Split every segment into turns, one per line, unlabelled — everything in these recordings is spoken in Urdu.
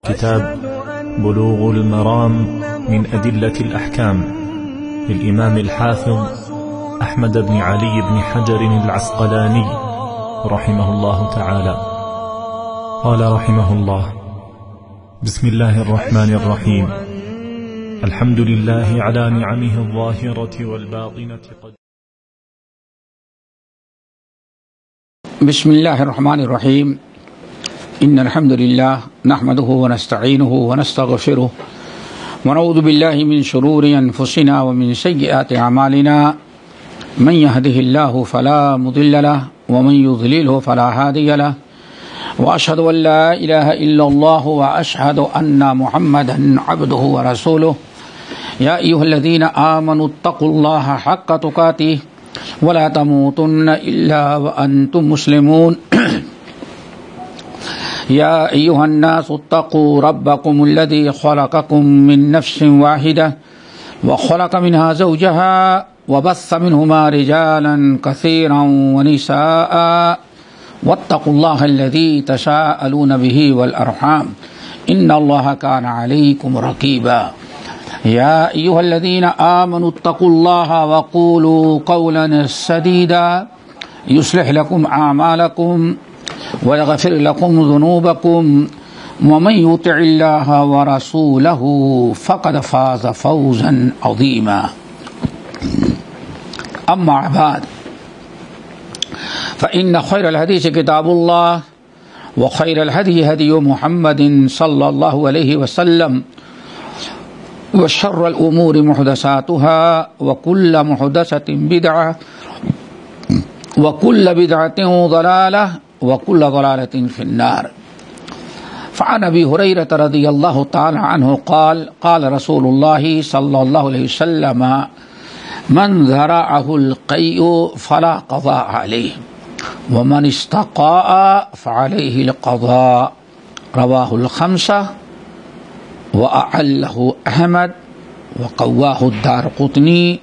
كتاب بلوغ المرام من أدلة الأحكام للإمام الحافظ أحمد بن علي بن حجر العسقلاني رحمه الله تعالى. قال رحمه الله: بسم الله الرحمن الرحيم. الحمد لله على نعمه الظاهرة والباطنة.
بسم الله الرحمن الرحيم. إن الحمد لله نحمده ونستعينه ونستغفره ونعوذ بالله من شرور أنفسنا ومن سيئات أعمالنا. من يهده الله فلا مضل له ومن يضلله فلا هادي له، وأشهد أن لا إله إلا الله وأشهد أن محمدا عبده ورسوله. يا أيها الذين آمنوا اتقوا الله حق تقاته ولا تموتن إلا وأنتم مسلمون. يا أيها الناس اتقوا ربكم الذي خلقكم من نفس واحدة وخلق منها زوجها وبث منهما رجالا كثيرا ونساء واتقوا الله الذي تساءلون به والأرحام إن الله كان عليكم رقيبا. يا أيها الذين آمنوا اتقوا الله وقولوا قولا سديدا يصلح لكم أعمالكم ويغفر لكم ذنوبكم ومن يطع الله ورسوله فقد فاز فوزا عظيما. أما بعد، فإن خير الحديث كتاب الله وخير الهدي هدي محمد صلى الله عليه وسلم وشر الأمور محدثاتها وكل محدثة بدعة وكل بدعة ضلالة وكل ضلالة في النار. فعن أبي هريرة رضي الله تعالى عنه قال: قال رسول الله صلى الله عليه وسلم: من ذرعه القيء فلا قضاء عليه ومن استقاء فعليه القضاء. رواه الخمسة وأعله أحمد وقواه الدارقطنی.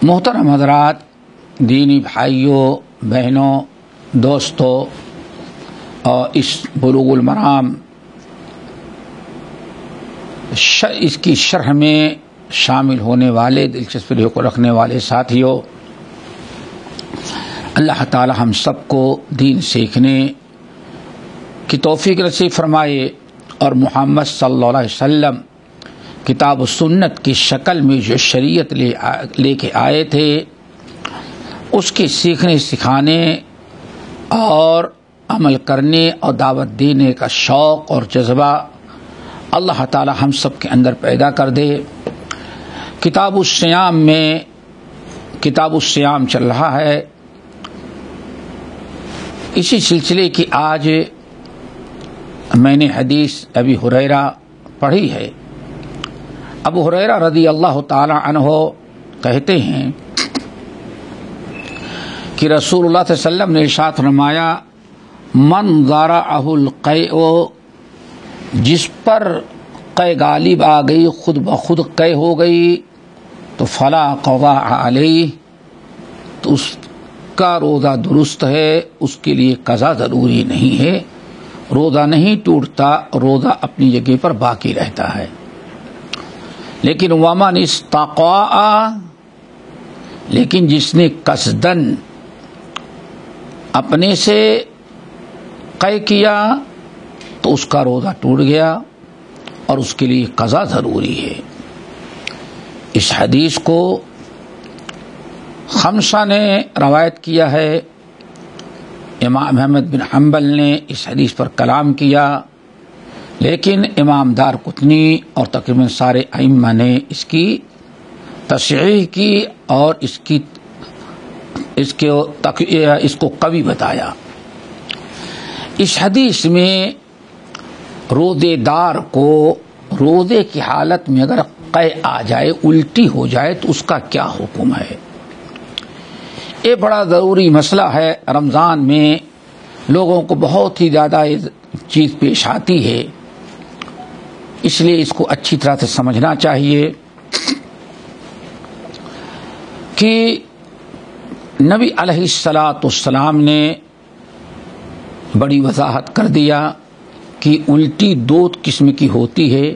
محترم حضرات، دینی بھائیوں، بہنوں، دوستوں، اور اس بلوغ المرام اس کی شرح میں شامل ہونے والے، دلچسپی کو رکھنے والے ساتھیوں، اللہ تعالی ہم سب کو دین سیکھنے کی توفیق نصیب فرمائے، اور محمد صلی اللہ علیہ وسلم کتاب و سنت کی شکل میں جو شریعت لے کے آئے تھے، اس کے سیکھنے، سکھانے اور عمل کرنے اور دعوت دینے کا شوق اور جذبہ اللہ تعالی ہم سب کے اندر پیدا کر دے۔ کتاب الصیام میں کتاب الصیام چل رہا ہے، اسی سلسلے کی آج میں نے حدیث ابی ہریرہ پڑھی ہے۔ ابو ہریرہ رضی اللہ تعالی عنہ کہتے ہیں کہ رسول اللہ صلی اللہ علیہ وسلم نے ارشاد فرمایا: من ذرعہ القیء، جس پر قے غالب آ گئی، خود بخود قے ہو گئی، تو فلا قضاء علیہ، تو اس کا روزہ درست ہے، اس کے لیے قضا ضروری نہیں ہے، روزہ نہیں ٹوٹتا، روزہ اپنی جگہ پر باقی رہتا ہے۔ لیکن ومن استقاء، لیکن جس نے قصدن اپنے سے قے کیا تو اس کا روزہ ٹوٹ گیا اور اس کے لیے قضا ضروری ہے۔ اس حدیث کو خمسہ نے روایت کیا ہے۔ امام احمد بن حنبل نے اس حدیث پر کلام کیا، لیکن امام دارقطنی اور تقریباً سارے ائمہ نے اس کی تصحیح کی اور اس کو قوی بتایا۔ اس حدیث میں روزے دار کو روزے کی حالت میں اگر قے آ جائے، الٹی ہو جائے، تو اس کا کیا حکم ہے؟ یہ بڑا ضروری مسئلہ ہے۔ رمضان میں لوگوں کو بہت ہی زیادہ یہ چیز پیش آتی ہے، اس لیے اس کو اچھی طرح سے سمجھنا چاہیے کہ نبی علیہ الصلاۃ والسلام نے بڑی وضاحت کر دیا کہ الٹی دو قسم کی ہوتی ہے.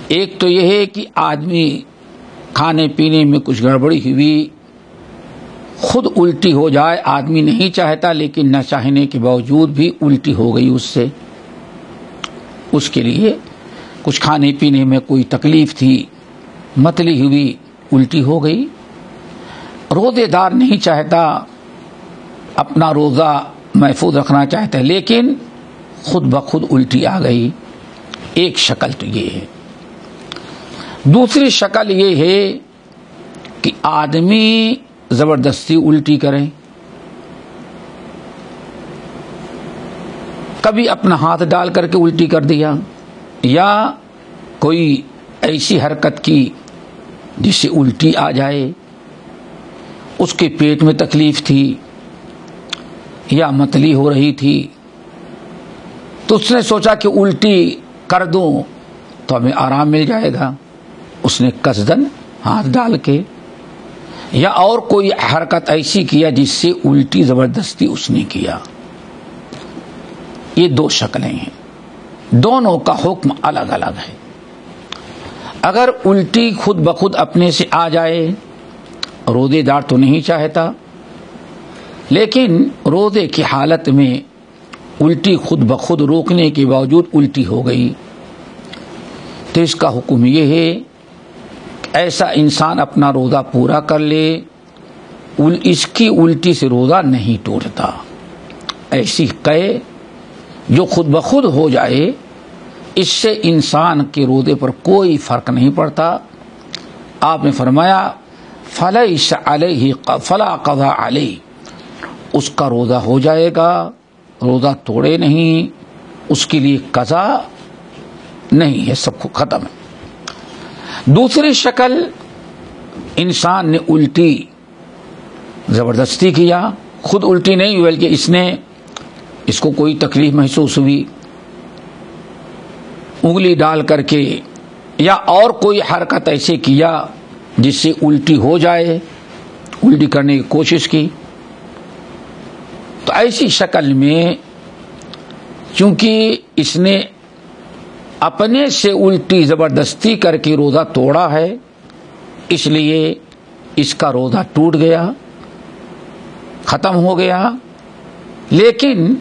ایک تو یہ ہے کہ آدمی کھانے پینے میں کچھ گڑبڑی ہوئی، خود الٹی ہو جائے، آدمی نہیں چاہتا لیکن نہ چاہنے کے باوجود بھی الٹی ہو گئی اس سے. اس کے لیے کچھ کھانے پینے میں کوئی تکلیف تھی، متلی ہوئی، الٹی ہو گئی. روزے دار نہیں چاہتا، اپنا روزہ محفوظ رکھنا چاہتا ہے لیکن خود بخود الٹی آ گئی. ایک شکل تو یہ ہے. دوسری شکل یہ ہے کہ آدمی زبردستی الٹی کرے، کبھی اپنا ہاتھ ڈال کر کے الٹی کر دیا، یا کوئی ایسی حرکت کی جس سے الٹی آ جائے. اس کے پیٹ میں تکلیف تھی یا متلی ہو رہی تھی تو اس نے سوچا کہ الٹی کر دوں تو ہمیں آرام مل جائے گا. اس نے قصدن ہاتھ ڈال کے یا اور کوئی حرکت ایسی کیا جس سے الٹی زبردستی اس نے کیا. یہ دو شکلیں ہیں، دونوں کا حکم الگ الگ ہے. اگر الٹی خود بخود اپنے سے آ جائے، روزے دار تو نہیں چاہتا لیکن روزے کی حالت میں الٹی خود بخود روکنے کے باوجود الٹی ہو گئی، تو اس کا حکم یہ ہے کہ ایسا انسان اپنا روزہ پورا کر لے. اس کی الٹی سے روزہ نہیں ٹوٹتا. ایسی قے جو خود بخود ہو جائے اس سے انسان کے روزے پر کوئی فرق نہیں پڑتا. آپ نے فرمایا فلیس علیہ فلا قضا علیہ، اس کا روزہ ہو جائے گا، روزہ توڑے نہیں، اس کے لیے قضا نہیں ہے، سب کو ختم ہے. دوسری شکل، انسان نے الٹی زبردستی کیا، خود الٹی نہیں بلکہ اس کو کوئی تکلیف محسوس ہوئی، انگلی ڈال کر کے یا اور کوئی حرکت ایسے کیا جس سے الٹی ہو جائے، الٹی کرنے کی کوشش کی. تو ایسی شکل میں چونکہ اس نے اپنے سے الٹی زبردستی کر کے روزہ توڑا ہے، اس لیے اس کا روزہ ٹوٹ گیا، ختم ہو گیا. لیکن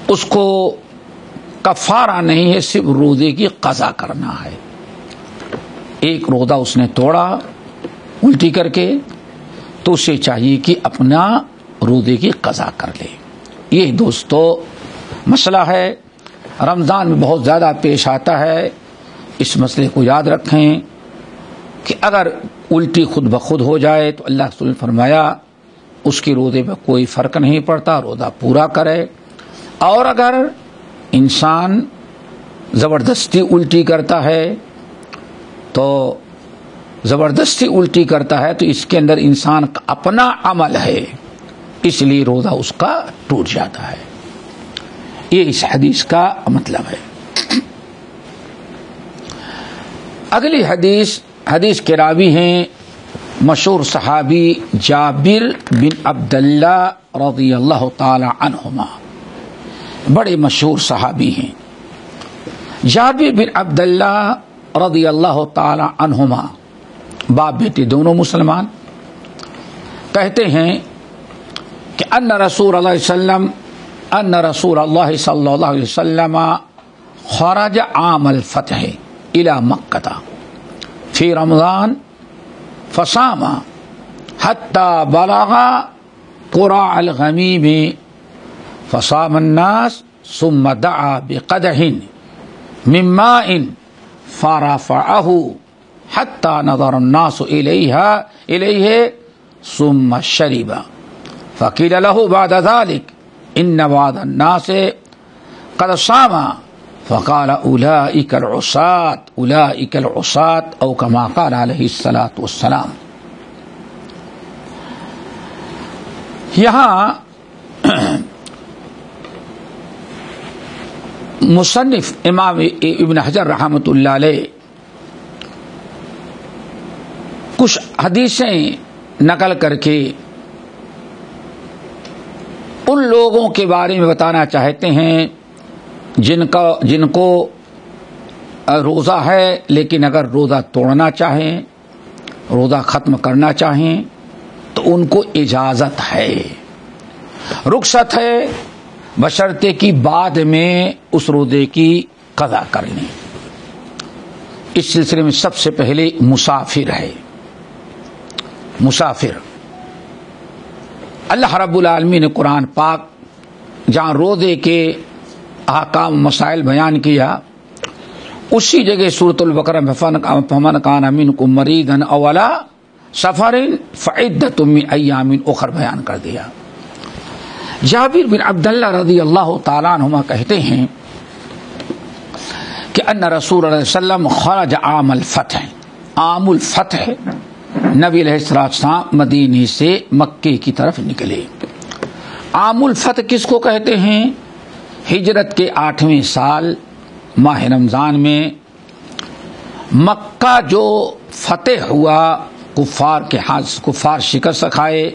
اس کو کفارہ نہیں ہے، صرف روزے کی قضا کرنا ہے. ایک روزہ اس نے توڑا الٹی کر کے تو اسے چاہیے کہ اپنا روزے کی قضا کر لے. یہ دوستو مسئلہ ہے، رمضان میں بہت زیادہ پیش آتا ہے. اس مسئلے کو یاد رکھیں کہ اگر الٹی خود بخود ہو جائے تو اللہ رسول نے فرمایا اس کے روزے میں کوئی فرق نہیں پڑتا، روزہ پورا کرے. اور اگر انسان زبردستی الٹی کرتا ہے تو زبردستی الٹی کرتا ہے تو اس کے اندر انسان کا اپنا عمل ہے، اس لیے روزہ اس کا ٹوٹ جاتا ہے. یہ اس حدیث کا مطلب ہے. اگلی حدیث کے راوی ہیں مشہور صحابی جابر بن عبداللہ رضی اللہ تعالی عنہما. بڑے مشہور صحابی ہیں جابر بن عبداللہ رضی اللہ تعالی عنہما، باپ بیٹے دونوں مسلمان. کہتے ہیں کہ ان رسول اللہ صلی اللہ علیہ وسلم خرج عام الفتح الى مکہ فی رمضان فصام حتى بلغ قراء الغمیم فصام الناس ثم دعا بقدح من ماء فرفعه حتى نظر الناس إليه ثم شرب فقيل له بعد ذلك إن بعض الناس قد صام فقال أولئك العصاة أو كما قال عليه الصلاة والسلام. یہاں مصنف امام ابن حجر رحمۃ اللہ علیہ کچھ حدیثیں نقل کر کے ان لوگوں کے بارے میں بتانا چاہتے ہیں جن کو روزہ ہے لیکن اگر روزہ توڑنا چاہیں، روزہ ختم کرنا چاہیں تو ان کو اجازت ہے، رخصت ہے، بشرطے کی بعد میں اس روزے کی قضا کر لیں۔ اس سلسلے میں سب سے پہلے مسافر ہے۔ مسافر، اللہ رب العالمین نے قرآن پاک جہاں روزے کے احکام مسائل بیان کیا، اسی جگہ سورۃ البقرہ میں فمن کان منکم مریضا او علی سفر فعدۃ من ایام اخر بیان کر دیا۔ جابر بن عبداللہ رضی اللہ تعالیٰ عنہما کہتے ہیں کہ ان رسول اللہ صلی اللہ علیہ وسلم خرج عام الفتح، عام الفتح نبی علیہ السلام مدینے سے مکے کی طرف نکلے۔ عام الفتح کس کو کہتے ہیں؟ ہجرت کے 8ویں سال ماہ رمضان میں مکہ جو فتح ہوا، کفار شکست کھائے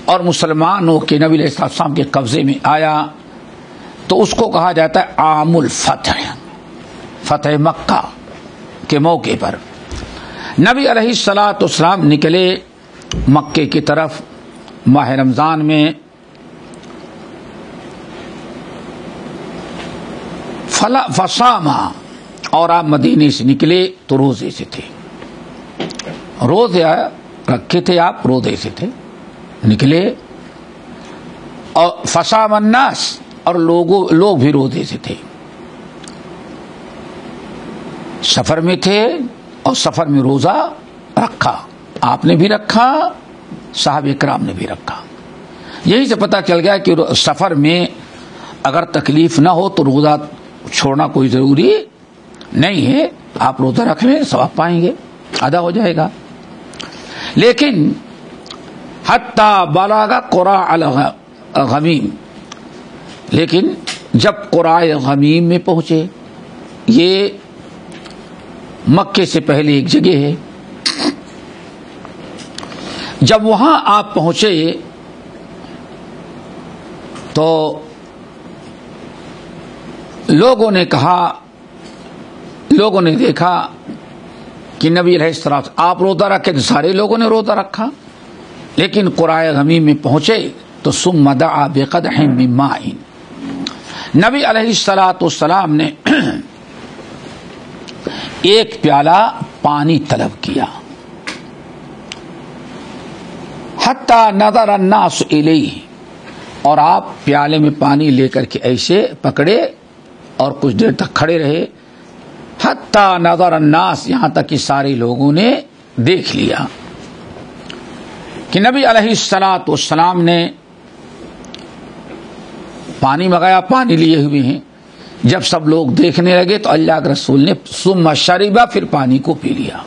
اور مسلمانوں کے نبی علیہ السلام کے قبضے میں آیا، تو اس کو کہا جاتا ہے عام الفتح، فتح مکہ کے موقع پر نبی علیہ السلام نکلے مکے کی طرف ماہ رمضان میں۔ فصاما، اور آپ مدینے سے نکلے تو روزے سے تھے، روزے رکھے تھے، آپ روزے سے تھے، نکلے۔ اور فصام الناس، اور لوگ بھی روزے سے تھے، سفر میں تھے اور سفر میں روزہ رکھا، آپ نے بھی رکھا، صحابہ کرام نے بھی رکھا۔ یہی سے پتہ چل گیا کہ سفر میں اگر تکلیف نہ ہو تو روزہ چھوڑنا کوئی ضروری نہیں ہے، آپ روزہ رکھ لیں، ثواب پائیں گے، ادا ہو جائے گا۔ لیکن حتی بلغ قراء الغمیم، لیکن جب قراء غمیم میں پہنچے، یہ مکے سے پہلے ایک جگہ ہے، جب وہاں آپ پہنچے تو لوگوں نے دیکھا کہ نبی علیہ السلام آپ روزہ رکھے تو سارے لوگوں نے روزہ رکھا، لیکن قراء غمیم میں پہنچے تو ثم دعا بقدح من ماء، نبی علیہ السلام نے ایک پیالہ پانی طلب کیا، حتی نظر الناس الیہ، اور آپ پیالے میں پانی لے کر کے ایسے پکڑے اور کچھ دیر تک کھڑے رہے، حتی نظر الناس، یہاں تک کہ سارے لوگوں نے دیکھ لیا کہ نبی علیہ السلام نے پانی منگایا، پانی لیے ہوئے ہیں۔ جب سب لوگ دیکھنے لگے تو اللہ کے رسول نے ثم شربا، پھر پانی کو پی لیا،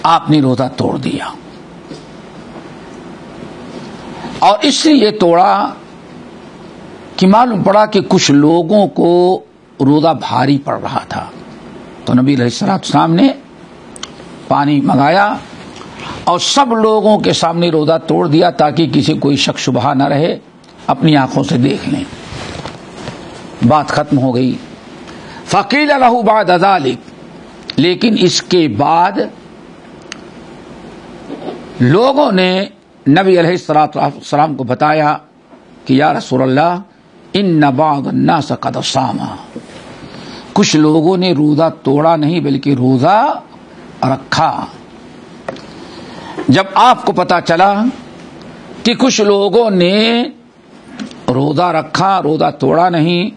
آپ نے روزہ توڑ دیا۔ اور اس لیے توڑا کہ معلوم پڑا کہ کچھ لوگوں کو روزہ بھاری پڑ رہا تھا، تو نبی علیہ السلام نے پانی منگایا اور سب لوگوں کے سامنے روزہ توڑ دیا تاکہ کسی کوئی شک شبہ نہ رہے، اپنی آنکھوں سے دیکھ لیں۔ بات ختم ہو گئی۔ فقیل لہ بعد ذلک، لیکن اس کے بعد لوگوں نے نبی علیہ السلام کو بتایا کہ یا رسول اللہ ان بعض الناس قد صام، کچھ لوگوں نے روزہ توڑا نہیں بلکہ روزہ رکھا۔ جب آپ کو پتا چلا کہ کچھ لوگوں نے روزہ رکھا، روزہ توڑا نہیں،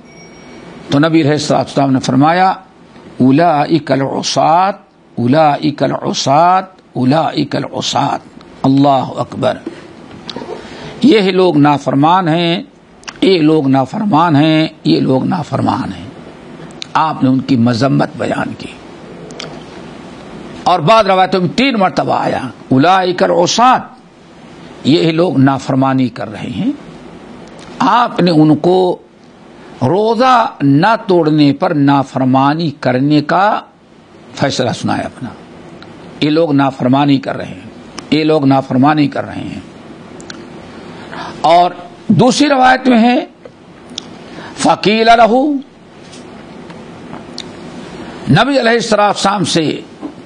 تو نبی علیہ السلام نے فرمایا اولئک العصاة اولئک العصاة اولئک العصاة، اللہ اکبر، یہ لوگ نافرمان ہیں، یہ لوگ نافرمان ہیں، یہ لوگ نافرمان ہیں۔ آپ نے ان کی مذمت بیان کی، اور بعض روایتوں میں 3 مرتبہ آیا اولئک العصاة، یہ لوگ نافرمانی کر رہے ہیں۔ آپ نے ان کو روزہ نہ توڑنے پر نافرمانی کرنے کا فیصلہ سنایا اپنا، یہ لوگ نافرمانی کر رہے ہیں، یہ لوگ نافرمانی کر رہے ہیں۔ اور دوسری روایت میں ہے فقیل لہ، نبی علیہ السلام سے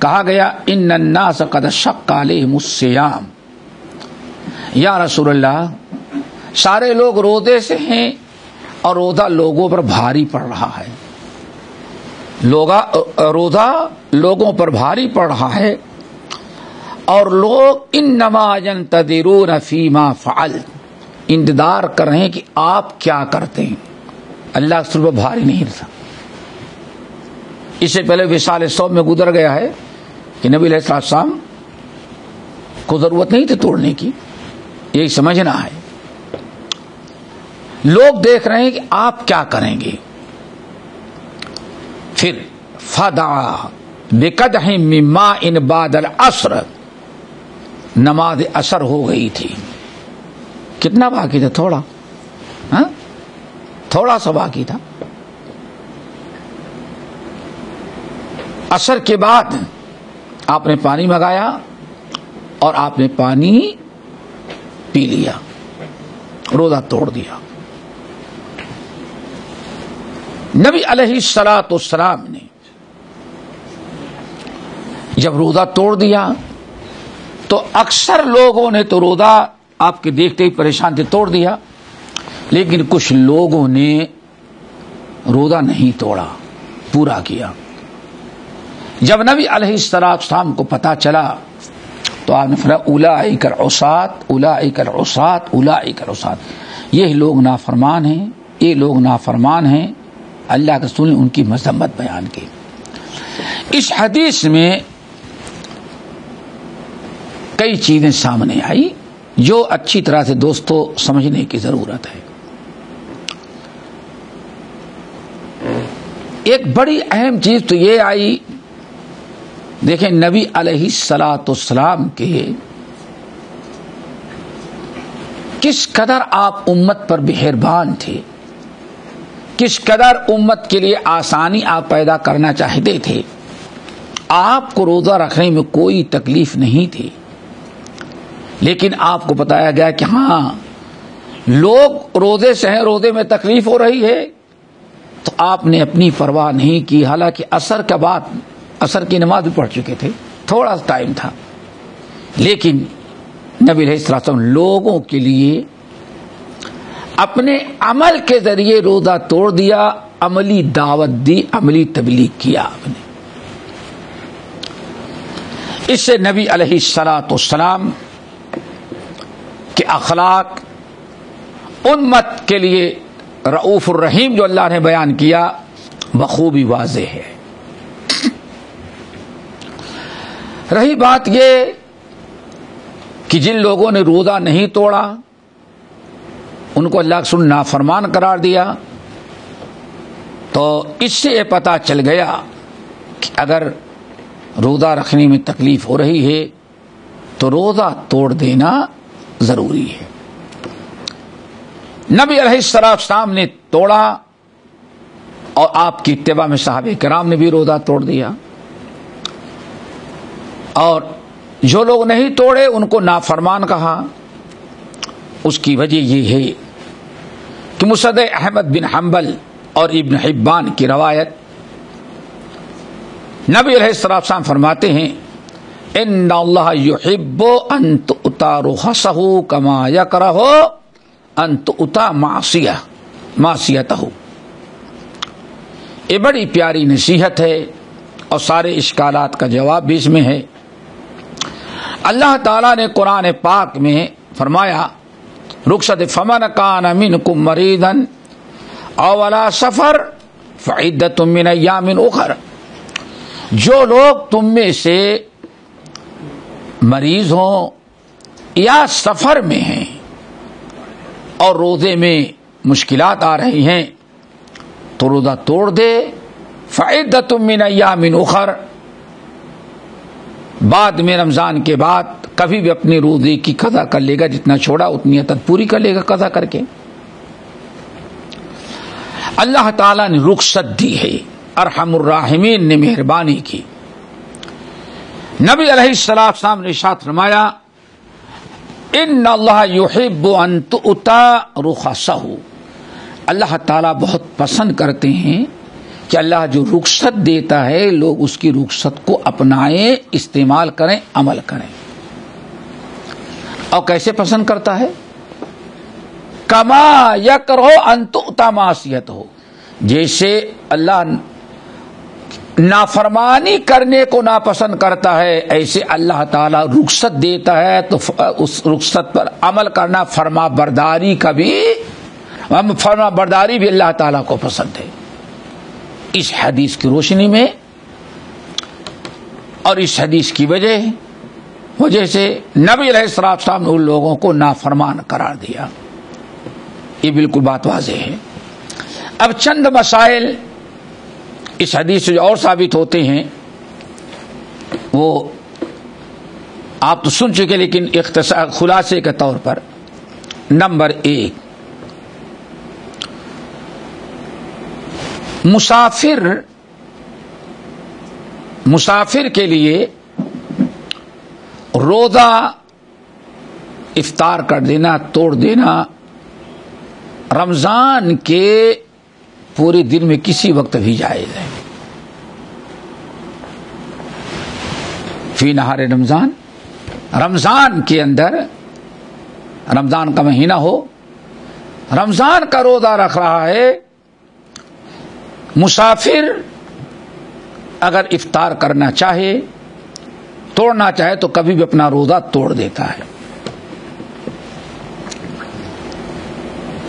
کہا گیا ان الناس قد شق علیہم الصیام، یا رسول اللہ سارے لوگ روزے سے ہیں اور روزہ لوگوں پر بھاری پڑ رہا ہے، روزہ لوگوں پر بھاری پڑ رہا ہے، اور لوگ انما ینتظرون فیما فعلت، انتظار کر رہے ہیں کہ آپ کیا کرتے ہیں، اللہ کے رسول پر بھاری نہیں رہا۔ اس سے پہلے وصال صوم میں گزر گیا ہے کہ نبی علیہ السلام کو ضرورت نہیں تھی توڑنے کی، یہی سمجھنا ہے۔ لوگ دیکھ رہے ہیں کہ آپ کیا کریں گے۔ پھر فدعا بقدح من ماء بعد العصر، نماز عصر ہو گئی تھی، کتنا باقی تھا؟ تھوڑا سا باقی تھا۔ عصر کے بعد آپ نے پانی منگایا اور آپ نے پانی پی لیا، روزہ توڑ دیا۔ نبی علیہ الصلوۃ والسلام نے جب روزہ توڑ دیا تو اکثر لوگوں نے تو روزہ آپ کے دیکھتے ہی پریشان تھے، توڑ دیا، لیکن کچھ لوگوں نے روزہ نہیں توڑا، پورا کیا۔ جب نبی علیہ السلام کو پتا چلا تو آپ نے فرمایا اولئک العصاۃ، اولئک العصاۃ، اولئک العصاۃ، یہ لوگ نافرمان ہیں، یہ لوگ نافرمان ہیں۔ اللہ کے رسول نے ان کی مذمت بیان کی۔ اس حدیث میں کئی چیزیں سامنے آئی جو اچھی طرح سے دوستو سمجھنے کی ضرورت ہے۔ ایک بڑی اہم چیز تو یہ آئی، دیکھیں نبی علیہ الصلوۃ والسلام کے کس قدر آپ امت پر مہربان تھے، کس قدر امت کے لیے آسانی آپ پیدا کرنا چاہتے تھے۔ آپ کو روزہ رکھنے میں کوئی تکلیف نہیں تھی، لیکن آپ کو بتایا گیا کہ ہاں لوگ روزے سے ہیں، روزے میں تکلیف ہو رہی ہے، تو آپ نے اپنی پرواہ نہیں کی۔ حالانکہ عصر کے بعد عصر کی نماز بھی پڑھ چکے تھے، تھوڑا سا ٹائم تھا، لیکن نبی علیہ السلام لوگوں کے لیے اپنے عمل کے ذریعے روزہ توڑ دیا، عملی دعوت دی، عملی تبلیغ کیا آپ نے۔ اس سے نبی علیہ السلام کے اخلاق امت کے لیے رؤوف الرحیم جو اللہ نے بیان کیا بخوبی واضح ہے۔ رہی بات یہ کہ جن لوگوں نے روزہ نہیں توڑا ان کو اللہ کے رسول نافرمان قرار دیا، تو اس سے یہ پتہ چل گیا کہ اگر روزہ رکھنے میں تکلیف ہو رہی ہے تو روزہ توڑ دینا ضروری ہے۔ نبی علیہ السلام نے توڑا اور آپ کی اتباع میں صحابہ کرام نے بھی روزہ توڑ دیا، اور جو لوگ نہیں توڑے ان کو نافرمان کہا۔ اس کی وجہ یہ ہے کہ مسند احمد بن حنبل اور ابن حبان کی روایت، نبی علیہ السلام فرماتے ہیں ان اللہ یحب ان تؤتی رخصہ کما یکرہ ان تؤتی معصیتہ۔ یہ بڑی پیاری نصیحت ہے اور سارے اشکالات کا جواب بھی اس میں ہے۔ اللہ تعالیٰ نے قرآن پاک میں فرمایا رخصت فمن کان منکم مریضا او علی سفر فعدۃ من ایام اخر، جو لوگ تم میں سے مریض ہوں یا سفر میں ہیں اور روزے میں مشکلات آ رہی ہیں تو روزہ توڑ دے، فعدۃ من ایام اخر، بعد میں رمضان کے بعد کبھی بھی اپنے روزے کی قضا کر لے گا، جتنا چھوڑا اتنی عدد پوری کر لے گا قضا کر کے۔ اللہ تعالیٰ نے رخصت دی ہے، ارحم الراحمین نے مہربانی کی۔ نبی علیہ السلام نے ارشاد فرمایا ان اللہ یحب ان تؤتی رخصہ، اللہ تعالیٰ بہت پسند کرتے ہیں کہ اللہ جو رخصت دیتا ہے لوگ اس کی رخصت کو اپنائیں، استعمال کریں، عمل کریں. اور کیسے پسند کرتا ہے؟ کما یکرہ ان تؤتی معصیتہ، جیسے اللہ نافرمانی کرنے کو ناپسند کرتا ہے ایسے اللہ تعالیٰ رخصت دیتا ہے تو اس رخصت پر عمل کرنا، فرما برداری بھی اللہ تعالیٰ کو پسند ہے. اس حدیث کی روشنی میں اور اس حدیث کی وجہ سے نبی علیہ السلام نے ان لوگوں کو نافرمان قرار دیا. یہ بالکل بات واضح ہے. اب چند مسائل اس حدیث سے جو اور ثابت ہوتے ہیں وہ آپ تو سن چکے، لیکن خلاصے کے طور پر نمبر 1، مسافر کے لیے روزہ افطار کر دینا، توڑ دینا رمضان کے پورے دن میں کسی وقت بھی جائز ہے. فی نہار رمضان، رمضان کے اندر، رمضان کا مہینہ ہو، رمضان کا روزہ رکھ رہا ہے، مسافر اگر افطار کرنا چاہے، توڑنا چاہے تو کبھی بھی اپنا روزہ توڑ دیتا ہے.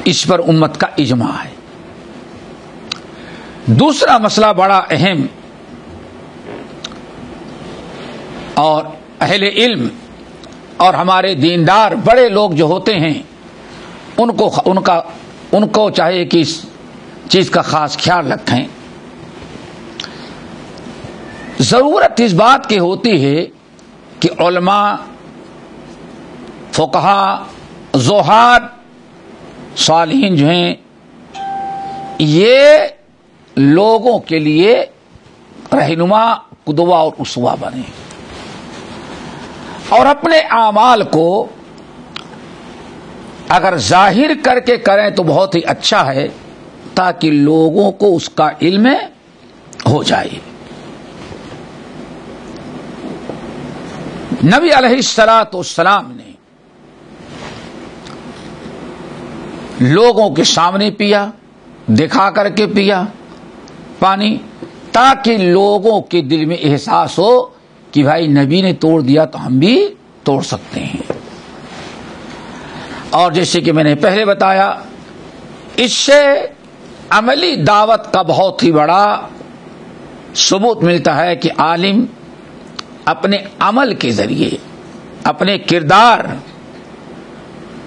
اس پر امت کا اجماع ہے. دوسرا مسئلہ بڑا اہم اور اہل علم اور ہمارے دیندار بڑے لوگ جو ہوتے ہیں ان کو چاہیے کہ اس چیز کا خاص خیال رکھیں. ضرورت اس بات کی ہوتی ہے کہ علماء، فقہاء، زہاد، صالحین جو ہیں یہ لوگوں کے لیے رہنما، قدوہ اور اسوہ بنے اور اپنے اعمال کو اگر ظاہر کر کے کریں تو بہت ہی اچھا ہے تاکہ لوگوں کو اس کا علم ہو جائے. نبی علیہ الصلوۃ والسلام نے لوگوں کے سامنے پیا، دکھا کر کے پیا پانی، تاکہ لوگوں کے دل میں احساس ہو کہ بھائی نبی نے توڑ دیا تو ہم بھی توڑ سکتے ہیں. اور جیسے کہ میں نے پہلے بتایا، اس سے عملی دعوت کا بہت ہی بڑا ثبوت ملتا ہے کہ عالم اپنے عمل کے ذریعے، اپنے کردار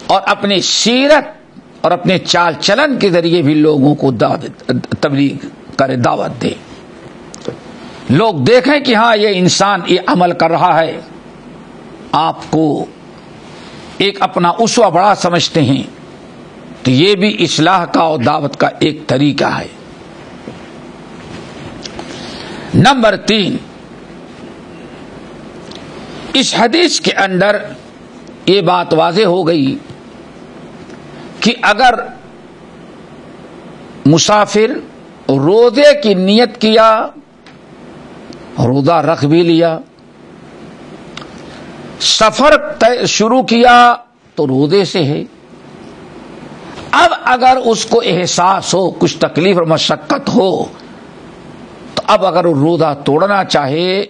اور اپنے سیرت اور اپنے چال چلن کے ذریعے بھی لوگوں کو تبلیغ کرے، دعوت دے. لوگ دیکھیں کہ ہاں یہ انسان یہ عمل کر رہا ہے، آپ کو ایک اپنا اسوہ بڑا سمجھتے ہیں، تو یہ بھی اصلاح کا اور دعوت کا ایک طریقہ ہے. نمبر 3، اس حدیث کے اندر یہ بات واضح ہو گئی کہ اگر مسافر روزے کی نیت کیا، روزہ رکھ بھی لیا، سفر شروع کیا تو روزے سے ہے. اب اگر اس کو احساس ہو، کچھ تکلیف اور مشقت ہو، تو اب اگر وہ روزہ توڑنا چاہے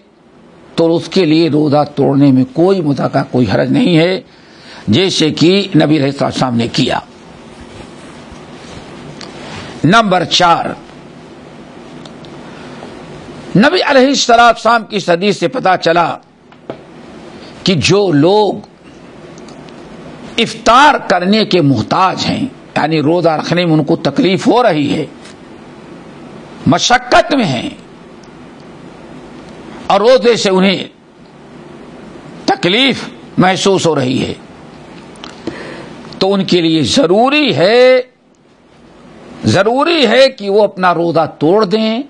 تو اس کے لیے روزہ توڑنے میں کوئی متعلقہ کوئی حرج نہیں ہے، جیسے کہ نبی علیہ السلام نے کیا. نمبر 4، نبی علیہ السلام کی اس حدیث سے پتہ چلا کہ جو لوگ افطار کرنے کے محتاج ہیں، یعنی روزہ رکھنے میں ان کو تکلیف ہو رہی ہے، مشقت میں ہیں اور روزے سے انہیں تکلیف محسوس ہو رہی ہے، تو ان کے لیے ضروری ہے کہ وہ اپنا روزہ توڑ دیں،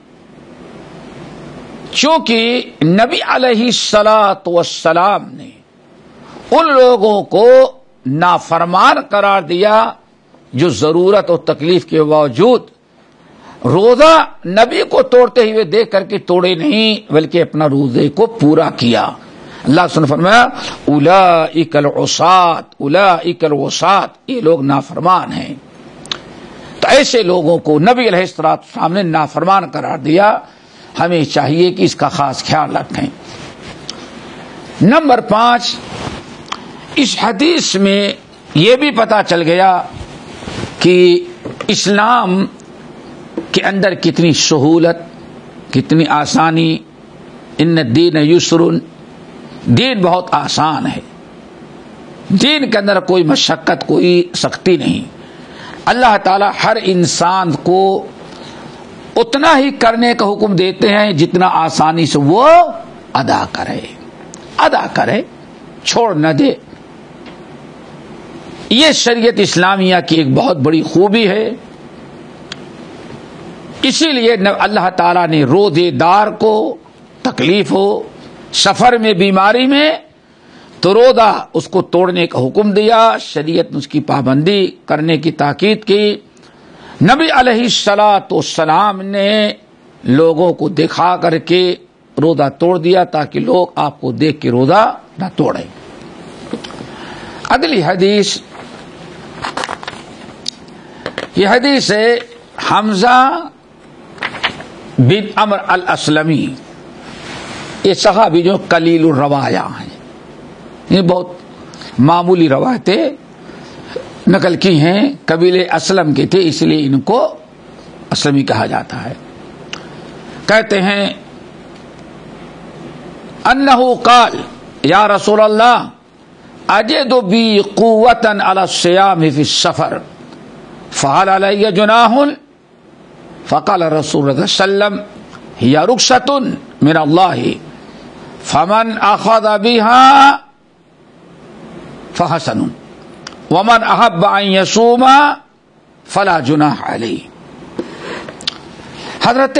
چونکہ نبی علیہ الصلوۃ والسلام نے ان لوگوں کو نافرمان قرار دیا جو ضرورت اور تکلیف کے باوجود روزہ نبی کو توڑتے ہوئے دیکھ کر کے توڑے نہیں بلکہ اپنا روزے کو پورا کیا. اللہ سن فرمایا اولئک العصاۃ، یہ لوگ نافرمان ہیں. تو ایسے لوگوں کو نبی علیہ السلام نے نافرمان قرار دیا. ہمیں چاہیے کہ اس کا خاص خیال رکھیں. نمبر 5، اس حدیث میں یہ بھی پتہ چل گیا کہ اسلام کے اندر کتنی سہولت، کتنی آسانی. ان الدین یسر، دین بہت آسان ہے. دین کے اندر کوئی مشقت، کوئی سختی نہیں. اللہ تعالی ہر انسان کو اتنا ہی کرنے کا حکم دیتے ہیں جتنا آسانی سے وہ ادا کرے، چھوڑ نہ دے. یہ شریعت اسلامیہ کی ایک بہت بڑی خوبی ہے. اسی لیے اللہ تعالیٰ نے روزے دار کو تکلیف ہو، سفر میں، بیماری میں، تو روزہ اس کو توڑنے کا حکم دیا. شریعت نے اس کی پابندی کرنے کی تاکید کی. نبی علیہ السلام نے لوگوں کو دکھا کر کے روزہ توڑ دیا تاکہ لوگ آپ کو دیکھ کے روزہ نہ توڑیں. اگلی حدیث، یہ حدیث ہے حمزہ بن عمرو الاسلمی. یہ صحابی جو قلیل الروایہ ہیں، یہ بہت معمولی روایتیں نقل کی ہیں. قبیلے اسلم کے تھے، اس لیے ان کو اسلمی کہا جاتا ہے. کہتے ہیں انہ قال یا رسول اللہ اجد بی قوتا علی الصیام فی السفر فهل علی جناح؟ فقال رسول اللہ صلی اللہ علیہ وسلم ہی رخصۃ من اللہ فمن اخذ بها فحسن ومن احب ان يصوم فلا جناح علیہ. حضرت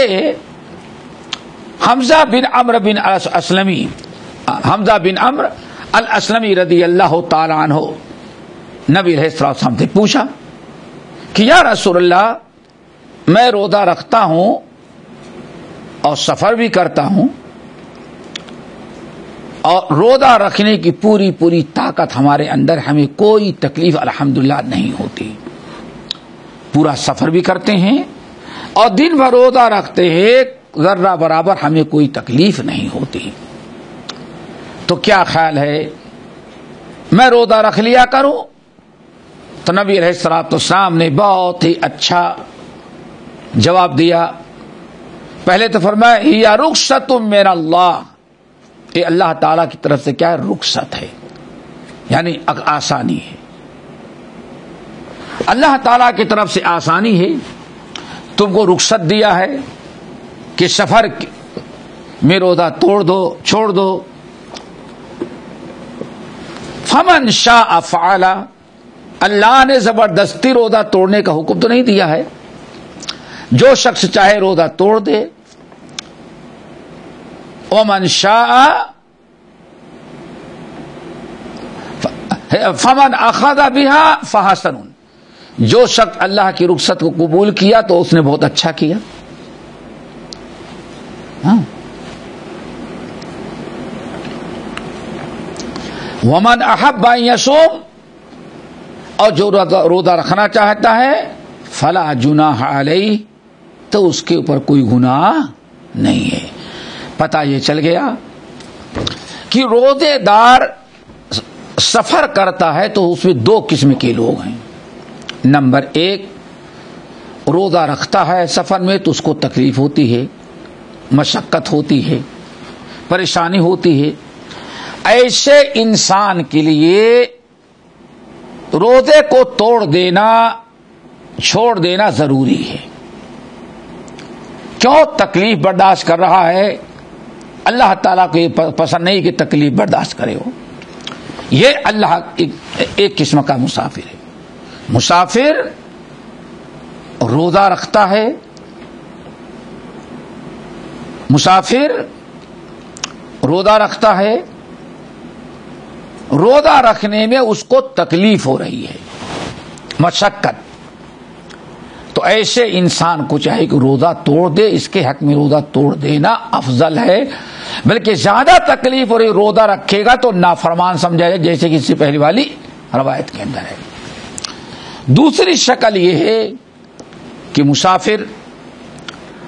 حمزہ بن عمرو بن الاسلمی، حمزہ بن عمرو الاسلمی رضی اللہ تعالی عنہ نبی علیہ السلام سے پوچھا کہ یا رسول اللہ، میں روزہ رکھتا ہوں اور سفر بھی کرتا ہوں، اور روزہ رکھنے کی پوری طاقت ہمارے اندر، ہمیں کوئی تکلیف الحمدللہ نہیں ہوتی. پورا سفر بھی کرتے ہیں اور دن بھر روزہ رکھتے ہیں، ذرہ برابر ہمیں کوئی تکلیف نہیں ہوتی. تو کیا خیال ہے، میں روزہ رکھ لیا کروں؟ تو نبی علیہ السلام نے بہت ہی اچھا جواب دیا. پہلے تو فرمایا ہی رخصت من اللہ، یہ اللہ تعالیٰ کی طرف سے کیا ہے؟ رخصت ہے، یعنی آسانی ہے. اللہ تعالیٰ کی طرف سے آسانی ہے، تم کو رخصت دیا ہے کہ سفر میں روزہ توڑ دو، چھوڑ دو. فمن شاء فعل، اللہ نے زبردستی روزہ توڑنے کا حکم تو نہیں دیا ہے. جو شخص چاہے روزہ توڑ دے. ومن شاء فمن اخذ بها فحسن، جو شخص اللہ کی رخصت کو قبول کیا تو اس نے بہت اچھا کیا. ومن احب ان يصوم، اور جو روزہ رکھنا چاہتا ہے، فلا جناح علیہ، تو اس کے اوپر کوئی گناہ نہیں ہے. پتہ یہ چل گیا کہ روزے دار سفر کرتا ہے تو اس میں دو قسم کے لوگ ہیں. نمبر 1، روزہ رکھتا ہے سفر میں تو اس کو تکلیف ہوتی ہے، مشقت ہوتی ہے، پریشانی ہوتی ہے. ایسے انسان کے لیے روزے کو توڑ دینا، چھوڑ دینا ضروری ہے. کیوں؟ تکلیف برداشت کر رہا ہے، اللہ تعالیٰ کو یہ پسند نہیں کہ تکلیف برداشت کرے ہو. یہ اللہ ایک قسم کا مسافر ہے. مسافر روزہ رکھتا ہے، مسافر روزہ رکھتا ہے، روزہ رکھنے میں اس کو تکلیف ہو رہی ہے، مشقت. ایسے انسان کو چاہے کہ روزہ توڑ دے، اس کے حق میں روزہ توڑ دینا افضل ہے، بلکہ زیادہ تکلیف اور روزہ رکھے گا تو نافرمان سمجھا جائے، جیسے کہ اس سے پہلی والی روایت کے اندر ہے۔ دوسری شکل یہ ہے کہ مسافر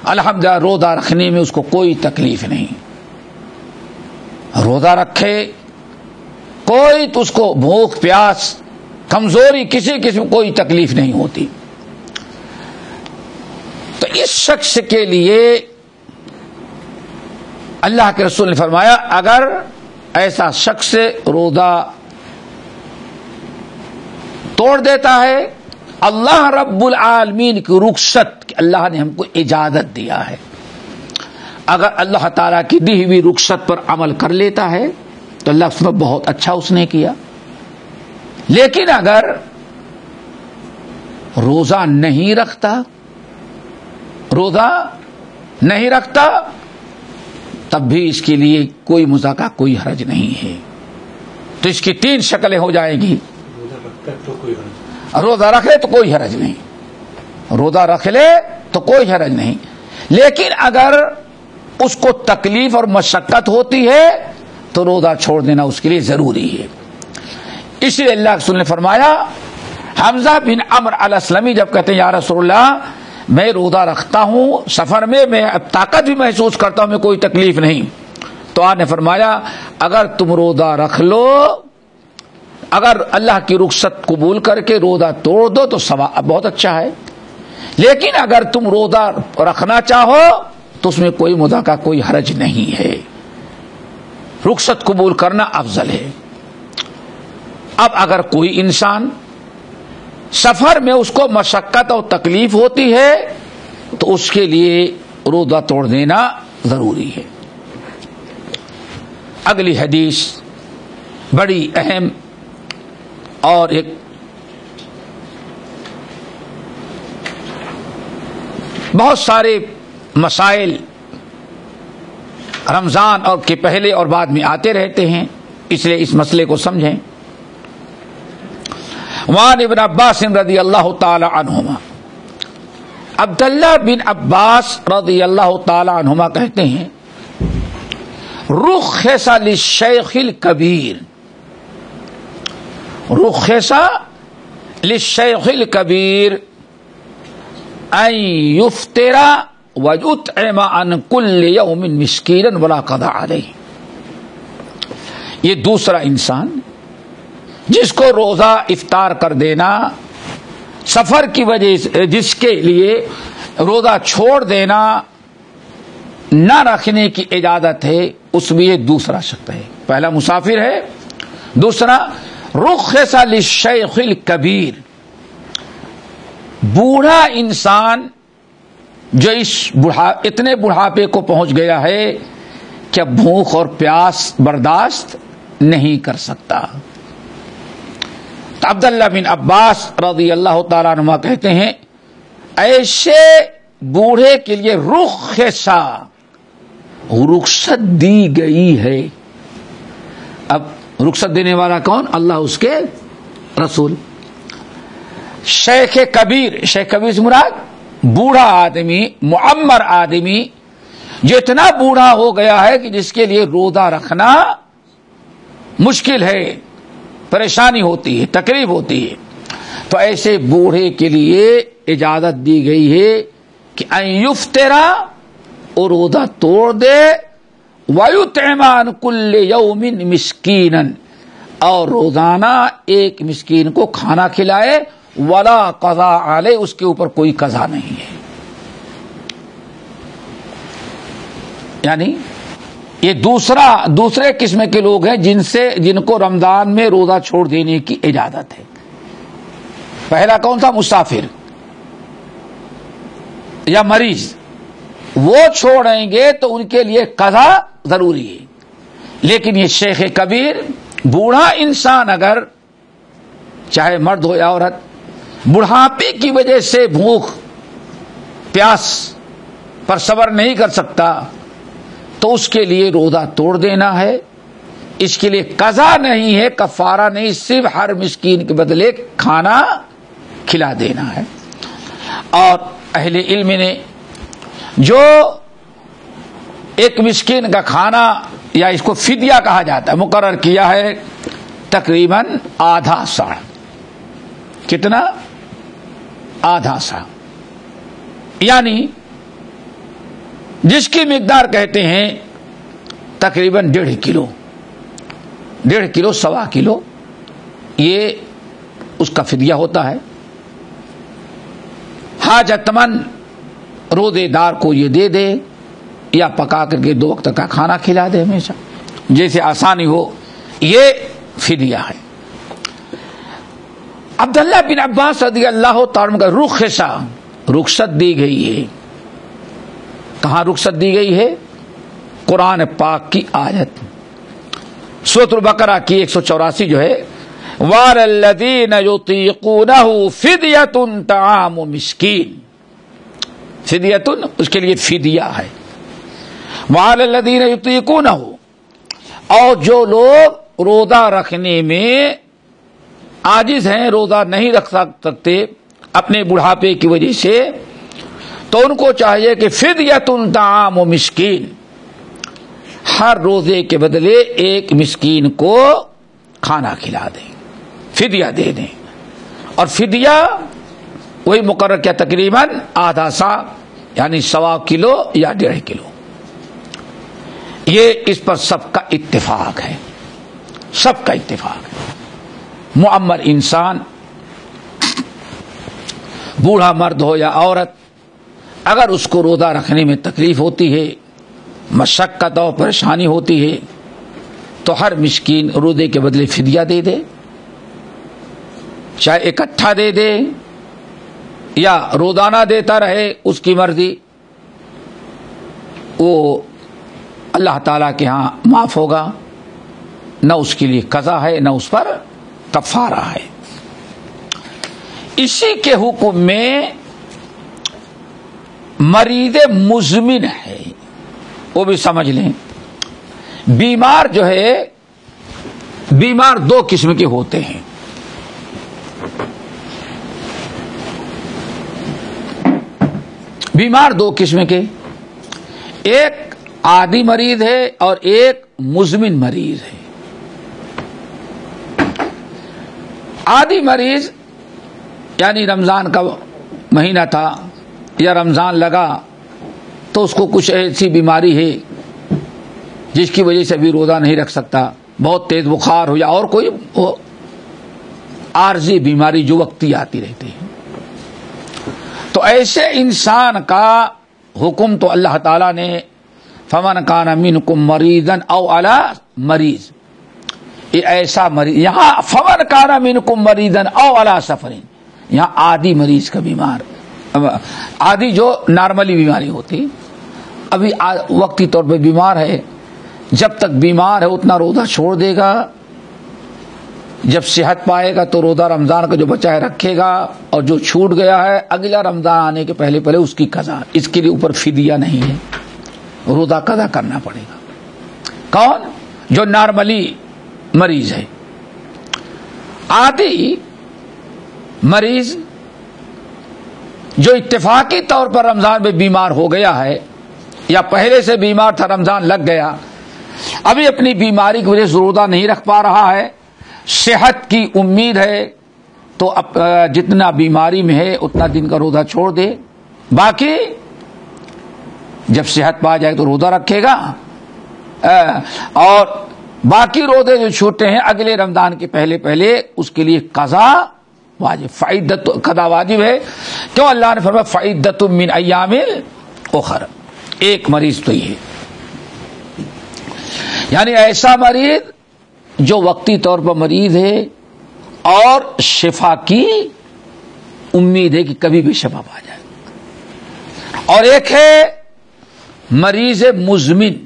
الحمدللہ روزہ رکھنے میں اس کو کوئی تکلیف نہیں، روزہ رکھے، کوئی تو اس کو بھوک پیاس کمزوری کسی قسم کوئی تکلیف نہیں ہوتی، تو اس شخص کے لیے اللہ کے رسول نے فرمایا اگر ایسا شخص روزہ توڑ دیتا ہے، اللہ رب العالمین کی رخصت، اللہ نے ہم کو اجازت دیا ہے، اگر اللہ تعالیٰ کی دی ہوئی رخصت پر عمل کر لیتا ہے تو اللہ اس میں بہت اچھا اس نے کیا، لیکن اگر روزہ نہیں رکھتا تب بھی اس کے لیے کوئی مذاکرہ کوئی حرج نہیں ہے۔ تو اس کی تین شکلیں ہو جائیں گی، روزہ رکھ لے تو کوئی حرج نہیں، روزہ رکھ لے تو کوئی حرج نہیں، لیکن اگر اس کو تکلیف اور مشقت ہوتی ہے تو روزہ چھوڑ دینا اس کے لیے ضروری ہے۔ اس لیے اللہ کے رسول نے فرمایا، حمزہ بن عمرو الاسلمی جب کہتے ہیں یا رسول اللہ میں روزہ رکھتا ہوں، سفر میں طاقت بھی محسوس کرتا ہوں، میں کوئی تکلیف نہیں، تو آپ نے فرمایا اگر تم روزہ رکھ لو، اگر اللہ کی رخصت قبول کر کے روزہ توڑ دو تو ثواب بہت اچھا ہے، لیکن اگر تم روزہ رکھنا چاہو تو اس میں کوئی مذاکرہ کوئی حرج نہیں ہے، رخصت قبول کرنا افضل ہے۔ اب اگر کوئی انسان سفر میں اس کو مشقت اور تکلیف ہوتی ہے تو اس کے لیے روزہ توڑ دینا ضروری ہے۔ اگلی حدیث بڑی اہم اور ایک بہت سارے مسائل رمضان اور کے پہلے اور بعد میں آتے رہتے ہیں، اس لیے اس مسئلے کو سمجھیں۔ وعن ابن عباس رضی اللہ تعالی عنہما، عبداللہ بن عباس رضی اللہ تعالی عنہما کہتے ہیں رخص للشیخ الکبیر، رخص للشیخ الکبیر ان یفطر ویطعم عن کل یوم مسکینا ولا قضاء علیہ، یہ دوسرا انسان جس کو روزہ افطار کر دینا سفر کی وجہ سے، جس کے لیے روزہ چھوڑ دینا نہ رکھنے کی اجازت ہے، اس میں یہ دوسرا شخص ہے، پہلا مسافر ہے، دوسرا رخص للشیخ الکبیر، بوڑھا انسان جو اتنے بڑھاپے کو پہنچ گیا ہے کہ بھوک اور پیاس برداشت نہیں کر سکتا۔ تو عبداللہ بن عباس رضی اللہ تعالیٰ عنہ کہتے ہیں ایسے بوڑھے کے لیے رخصت دی گئی ہے۔ اب رخصت دینے والا کون؟ اللہ، اس کے رسول۔ شیخ کبیر، شیخ کبیر سے مراد بوڑھا آدمی، معمر آدمی جو اتنا بوڑھا ہو گیا ہے کہ جس کے لیے روزہ رکھنا مشکل ہے، پریشانی ہوتی ہے، تکلیف ہوتی ہے، تو ایسے بوڑھے کے لیے اجازت دی گئی ہے کہ ان یفطر، اور روزہ توڑ دے، ویطعم عن کل یوم مسکینا، اور روزانہ ایک مسکین کو کھانا کھلائے، ولا قضاء علیہ، اس کے اوپر کوئی قضا نہیں ہے۔ یعنی یہ دوسرے قسم کے لوگ ہیں جن کو رمضان میں روزہ چھوڑ دینے کی اجازت ہے۔ پہلا کون تھا؟ مسافر یا مریض، وہ چھوڑیں گے تو ان کے لیے قضا ضروری ہے، لیکن یہ شیخ کبیر بوڑھا انسان اگر چاہے مرد ہو یا عورت بڑھاپے کی وجہ سے بھوک پیاس پر صبر نہیں کر سکتا تو اس کے لیے روزہ توڑ دینا ہے، اس کے لیے قضا نہیں ہے، کفارہ نہیں، صرف ہر مسکین کے بدلے کھانا کھلا دینا ہے۔ اور اہل علم نے جو ایک مسکین کا کھانا یا اس کو فدیہ کہا جاتا ہے مقرر کیا ہے تقریباً آدھا سا. کتنا؟ آدھا سا. یعنی جس کی مقدار کہتے ہیں تقریباً 1.5 کلو، 1.5 کلو 1.25 کلو، یہ اس کا فدیہ ہوتا ہے. حاجت مند روزے دار کو یہ دے دے یا پکا کر کے 2 وقت کا کھانا کھلا دے، ہمیشہ جیسے آسانی ہو، یہ فدیہ ہے. عبداللہ بن عباس رضی اللہ تعالیٰ عنہ کا رخصت دی گئی ہے. کہاں رخصت دی گئی ہے؟ قرآن پاک کی آیت سورۃ البقرہ کی 184 جو ہے وَعَلَى الَّذِينَ يُطِيقُونَهُ فِدْيَةٌ طَعَامُ مِسْكِينٍ. فدیتن اس کے لیے فدیہ ہے. وَعَلَى الَّذِينَ يُطِيقُونَهُ، اور جو لوگ روزہ رکھنے میں عاجز ہیں، روزہ نہیں رکھ سکتے اپنے بڑھاپے کی وجہ سے، تو ان کو چاہیے کہ فدیۃ طعام مسکین، ہر روزے کے بدلے ایک مسکین کو کھانا کھلا دیں، فدیہ دے دیں. اور فدیہ وہی مقرر کیا تقریباً آدھا سا، یعنی 1.25 کلو یا 1.5 کلو. یہ اس پر سب کا اتفاق ہے، سب کا اتفاق ہے. معمر انسان، بوڑھا مرد ہو یا عورت، اگر اس کو روزہ رکھنے میں تکلیف ہوتی ہے، مشقت اور پریشانی ہوتی ہے، تو ہر مسکین روزے کے بدلے فدیہ دے دے، چاہے اکٹھا دے دے یا روزانہ دیتا رہے، اس کی مرضی. وہ اللہ تعالیٰ کے ہاں معاف ہوگا، نہ اس کے لیے قضا ہے نہ اس پر کفارہ ہے. اسی کے حکم میں مریض مزمن ہے، وہ بھی سمجھ لیں. بیمار جو ہے، بیمار 2 قسم کے ہوتے ہیں. بیمار 2 قسم کے، ایک عادی مریض ہے اور ایک مزمن مریض ہے. عادی مریض یعنی رمضان کا مہینہ تھا یا رمضان لگا تو اس کو کچھ ایسی بیماری ہے جس کی وجہ سے بھی روزہ نہیں رکھ سکتا، بہت تیز بخار ہو یا اور کوئی عارضی بیماری جو وقتی آتی رہتی ہے، تو ایسے انسان کا حکم تو اللہ تعالیٰ نے فمن کان منکم مریضا او علی مریض، یہ ایسا مریض، یہاں فمن کان منکم مریضا او علی سفر، یہاں عادی مریض کا بیمار، عادی جو نارملی بیماری ہوتی، ابھی وقتی طور پہ بیمار ہے، جب تک بیمار ہے اتنا روزہ چھوڑ دے گا، جب صحت پائے گا تو روزہ رمضان کا جو بچا ہے رکھے گا، اور جو چھوٹ گیا ہے اگلا رمضان آنے کے پہلے پہلے اس کی قضا، اس کے لیے اوپر فدیہ نہیں ہے، روزہ قضا کرنا پڑے گا. کون؟ جو نارملی مریض ہے. عادی مریض جو اتفاقی طور پر رمضان میں بیمار ہو گیا ہے یا پہلے سے بیمار تھا، رمضان لگ گیا، ابھی اپنی بیماری کی وجہ سے روزہ نہیں رکھ پا رہا ہے، صحت کی امید ہے تو جتنا بیماری میں ہے اتنا دن کا روزہ چھوڑ دے، باقی جب صحت پا جائے تو روزہ رکھے گا، اور باقی روزے جو چھوٹے ہیں اگلے رمضان کے پہلے پہلے اس کے لیے قضا واجب، فعدت قضا واجب ہے. کیوں؟ اللہ نے فرمایا فعدت من ایام اخر. ایک مریض تو یہ، یعنی ایسا مریض جو وقتی طور پر مریض ہے اور شفا کی امید ہے کہ کبھی بھی شفا پا جائے، اور ایک ہے مریض مزمن.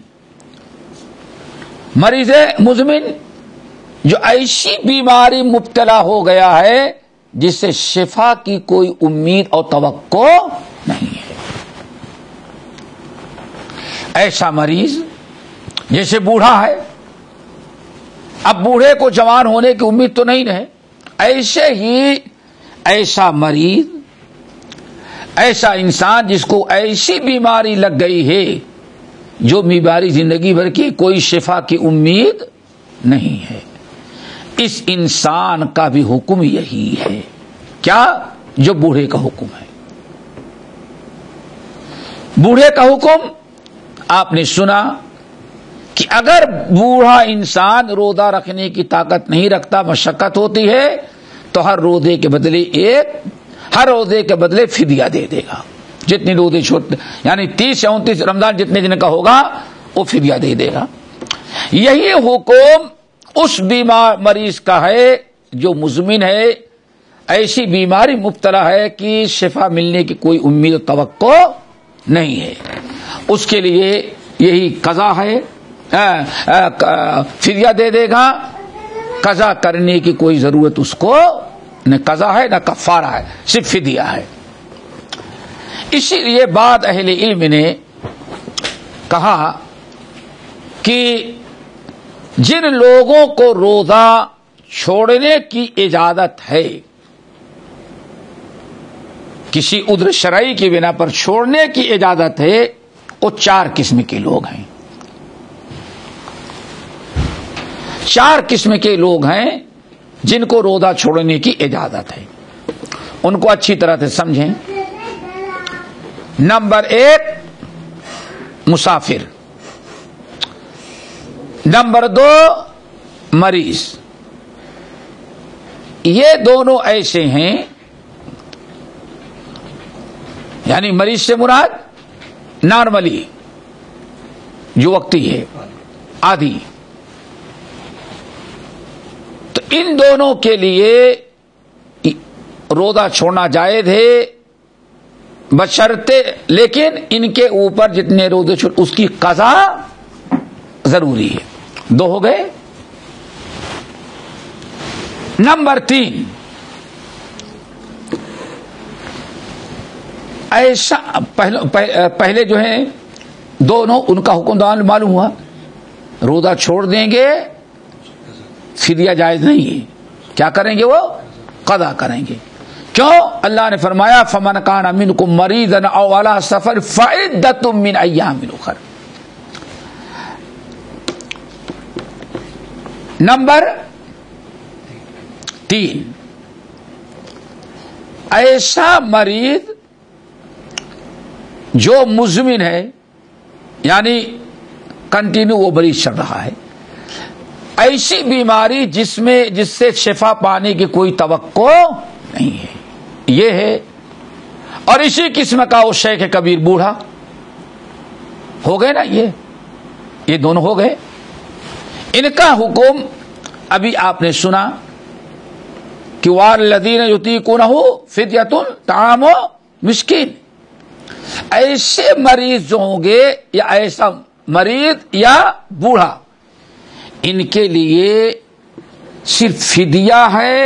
مریض مزمن جو ایسی بیماری مبتلا ہو گیا ہے جس سے شفا کی کوئی امید اور توقع نہیں ہے. ایسا مریض جیسے بوڑھا ہے، اب بوڑھے کو جوان ہونے کی امید تو نہیں ہے، ایسے ہی ایسا مریض ایسا انسان جس کو ایسی بیماری لگ گئی ہے جو بیماری زندگی بھر کی کوئی شفا کی امید نہیں ہے، اس انسان کا بھی حکم یہی ہے، کیا؟ جو بوڑھے کا حکم ہے۔ بوڑھے کا حکم آپ نے سنا کہ اگر بوڑھا انسان روزہ رکھنے کی طاقت نہیں رکھتا، مشقت ہوتی ہے، تو ہر روزے کے بدلے فدیہ دے دے گا، جتنی روزے چھوٹے یعنی 30 یا 29 رمضان جتنے دن کا ہوگا وہ فدیہ دے دے گا۔ یہی حکم اس بیمار مریض کا ہے جو مزمن ہے، ایسی بیماری مبتلا ہے کہ شفا ملنے کی کوئی امید و توقع نہیں ہے، اس کے لیے یہی قضا ہے، فدیہ دے دے گا۔ قضا کرنے کی کوئی ضرورت اس کو نہ قضا ہے نہ کفارہ ہے، صرف فدیہ ہے۔ اسی لیے بعض اہل علم نے کہا کہ جن لوگوں کو روزہ چھوڑنے کی اجازت ہے، کسی عذر شرعی کی بنا پر چھوڑنے کی اجازت ہے، وہ 4 قسم کے لوگ ہیں۔ 4 قسم کے لوگ ہیں جن کو روزہ چھوڑنے کی اجازت ہے، ان کو اچھی طرح سے سمجھیں۔ نمبر 1 مسافر، نمبر 2 مریض۔ یہ دونوں ایسے ہیں، یعنی مریض سے مراد نارملی جو وقتی ہے، عادی، تو ان دونوں کے لیے روزہ چھوڑنا جائز ہے، بشرطے لیکن ان کے اوپر جتنے روزے چھوڑ اس کی قضا ضروری ہے۔ 2 ہو گئے۔ نمبر 3 ایسا پہلے جو ہیں دونوں، ان کا حکم معلوم ہوا، روزہ چھوڑ دیں گے، فدیہ جائز نہیں ہے، کیا کریں گے؟ وہ قضا کریں گے۔ کیوں؟ اللہ نے فرمایا فمن کان منکم مریضا او علی سفر فعدۃ من ایام اخر۔ نمبر 3 ایسا مریض جو مزمن ہے، یعنی کنٹینیو وہ مریض چل رہا ہے، ایسی بیماری جس سے شفا پانے کی کوئی توقع نہیں ہے، یہ ہے۔ اور اسی قسم کا وہ شیخ کبیر بوڑھا ہو گئے نا، یہ دونوں ہو گئے۔ ان کا حکم ابھی آپ نے سنا کہ والذین یطیقونہ فدیۃ طعام مسکین۔ ایسے مریض جو ہوں گے، یا ایسا مریض یا بوڑھا، ان کے لیے صرف فدیہ ہے،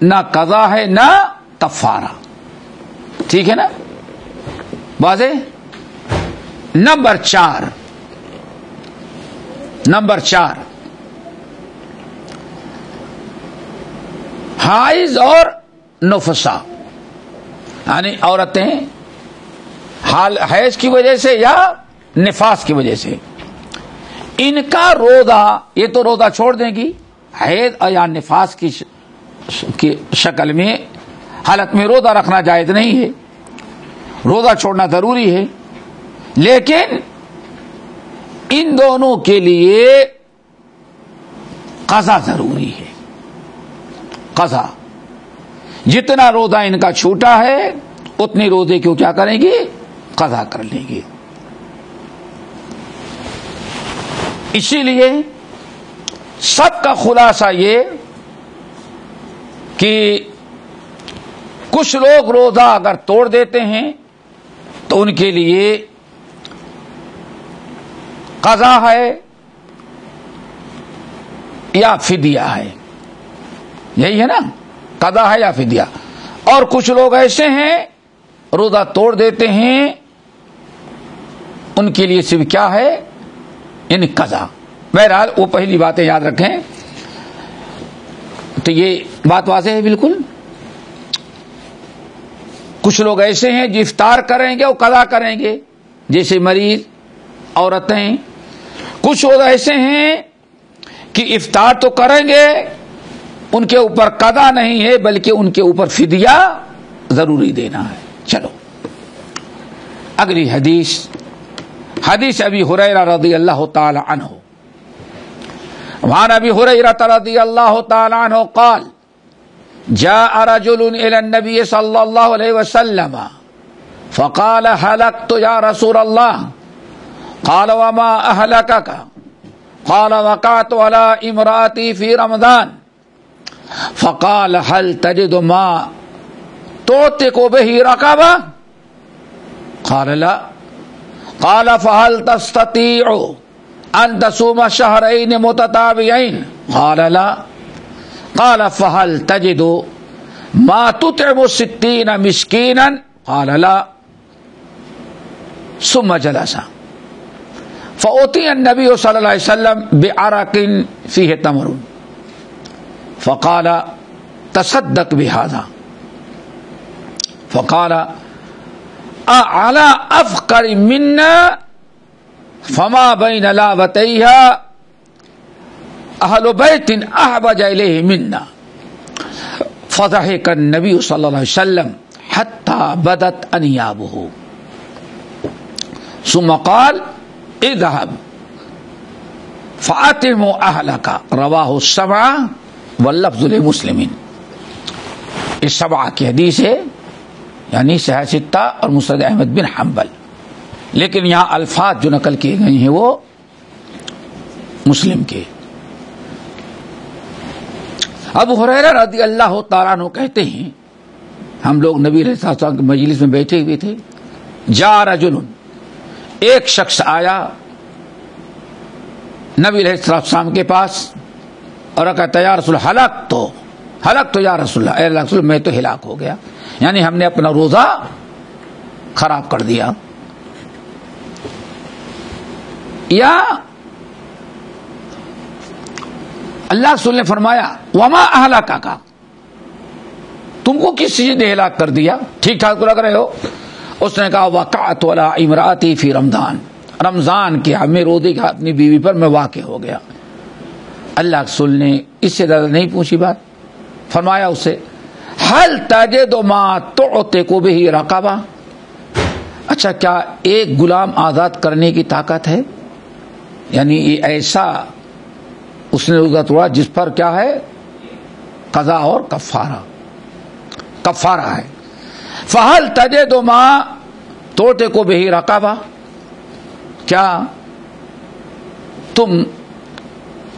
نہ قضا ہے نہ کفارہ۔ ٹھیک ہے نا، واضح؟ نمبر 4 حائض اور نفسا، یعنی عورتیں حیض کی وجہ سے یا نفاس کی وجہ سے، ان کا روزہ، یہ تو روزہ چھوڑ دیں گی، حیض یا نفاس کی شکل میں حالت میں روزہ رکھنا جائز نہیں ہے، روزہ چھوڑنا ضروری ہے، لیکن ان دونوں کے لیے قضا ضروری ہے۔ قضا، جتنا روزہ ان کا چھوٹا ہے اتنے روزے کیوں کیا کریں گے؟ قضا کر لیں گے۔ اسی لیے سب کا خلاصہ یہ کہ کچھ لوگ روزہ اگر توڑ دیتے ہیں تو ان کے لیے قضا ہے یا فدیہ ہے، یہی ہے نا، قضا ہے یا فدیہ۔ اور کچھ لوگ ایسے ہیں روزہ توڑ دیتے ہیں، ان کے لیے صرف کیا ہے؟ یعنی قضا۔ بہرحال وہ پہلی باتیں یاد رکھیں، تو یہ بات واضح ہے بالکل۔ کچھ لوگ ایسے ہیں جو افطار کریں گے اور قضا کریں گے، جیسے مریض، عورتیں. کچھ لوگ ایسے ہیں کہ افطار تو کریں گے، ان کے اوپر قضا نہیں ہے بلکہ ان کے اوپر فدیہ ضروری دینا ہے. چلو اگلی حدیث ابی ہریرہ رضی اللہ تعالی عنہ. وعن ابی ہریرہ رضی اللہ تعالی عنہ قال جاء رجل الى النبي صلى الله عليه وسلم فقال هلكت يا رسول الله قال وما أهلكك قال وقعت على امرأتي في رمضان فقال هل تجد ما توثق به رقبة قال لا قال فهل تستطيع أن تصوم شهرين متتابعين قال لا قال فهل تجد ما تطعم 60 مسكينا قال لا ثم جلس فأتي النبي صلى الله عليه وسلم بعرق فيه تمر فقال تصدق بهذا فقال على أفقر منا فما بين لابتيها أهل بيت أحوج إليه منا فضحك النبي صلى الله عليه وسلم حتى بدت أنيابه ثم قال اذهب فأطعموا أهلك رواه السبعة واللفظ لمسلم. اس سبعہ کی حدیث ہے، یعنی صحیح ستہ اور مسند احمد بن حنبل، لیکن یہاں الفاظ جو نقل کیے گئے ہیں وہ مسلم کے. ابو ہریرہ رضی اللہ تعالیٰ عنہ کہتے ہیں ہم لوگ نبی علیہ السلام کی مجلس میں بیٹھے ہوئے تھے. جاء رجل، ایک شخص آیا نبی علیہ السلام کے پاس اور کہتا یا رسول ہلاک تو یا رسول اللہ، اے اللہ رسول میں تو ہلاک ہو گیا، یعنی ہم نے اپنا روزہ خراب کر دیا. یا اللہ رسول نے فرمایا وما اہلکک، تم کو کس چیز نے ہلاک کر دیا؟ ٹھیک ٹھاک تو لگ رہے ہو. اس نے کہا وقعت علی امراتی فی رمضان، رمضان کے ہمیں روزے کا اپنی بیوی پر میں واقع ہو گیا. اللہ رسول نے اس سے زیادہ نہیں پوچھی بات، فرمایا اس سے حل تجد ما تعتق بہ رقبہ، اچھا کیا ایک غلام آزاد کرنے کی طاقت ہے؟ یعنی یہ ایسا اس نے روزہ توڑا جس پر کیا ہے؟ قضا اور کفارہ ہے. فہل تجد ما تعتق بہ رقبہ، کیا تم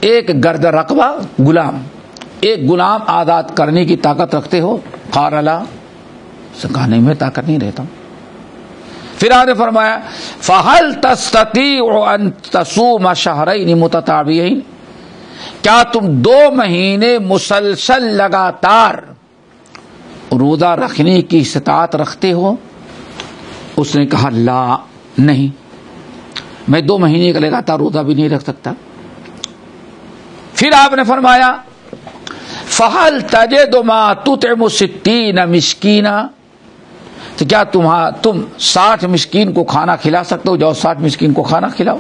ایک گرد رقبہ ایک غلام آزاد کرنے کی طاقت رکھتے ہو؟ قال لا، کہا نہیں میں طاقت نہیں رہتا ہوں. پھر آپ نے فرمایا فَهَلْ تَسْتَطِيعُ أَن تَصُومَ شَهْرَيْنِ مُتَتَابِعَيْنِ، کیا تم 2 مہینے مسلسل لگاتار روزہ رکھنے کی استطاعت رکھتے ہو؟ اس نے کہا لا، نہیں، میں 2 مہینے کا لگاتار روزہ بھی نہیں رکھ سکتا. پھر آپ نے فرمایا فَهَلْ تَجِدُ مَا تُطْعِمُ 60 مسکینا، تو کیا تم 60 مسکین کو کھانا کھلا سکتے ہو؟ جاؤ 60 مسکین کو کھانا کھلاؤ.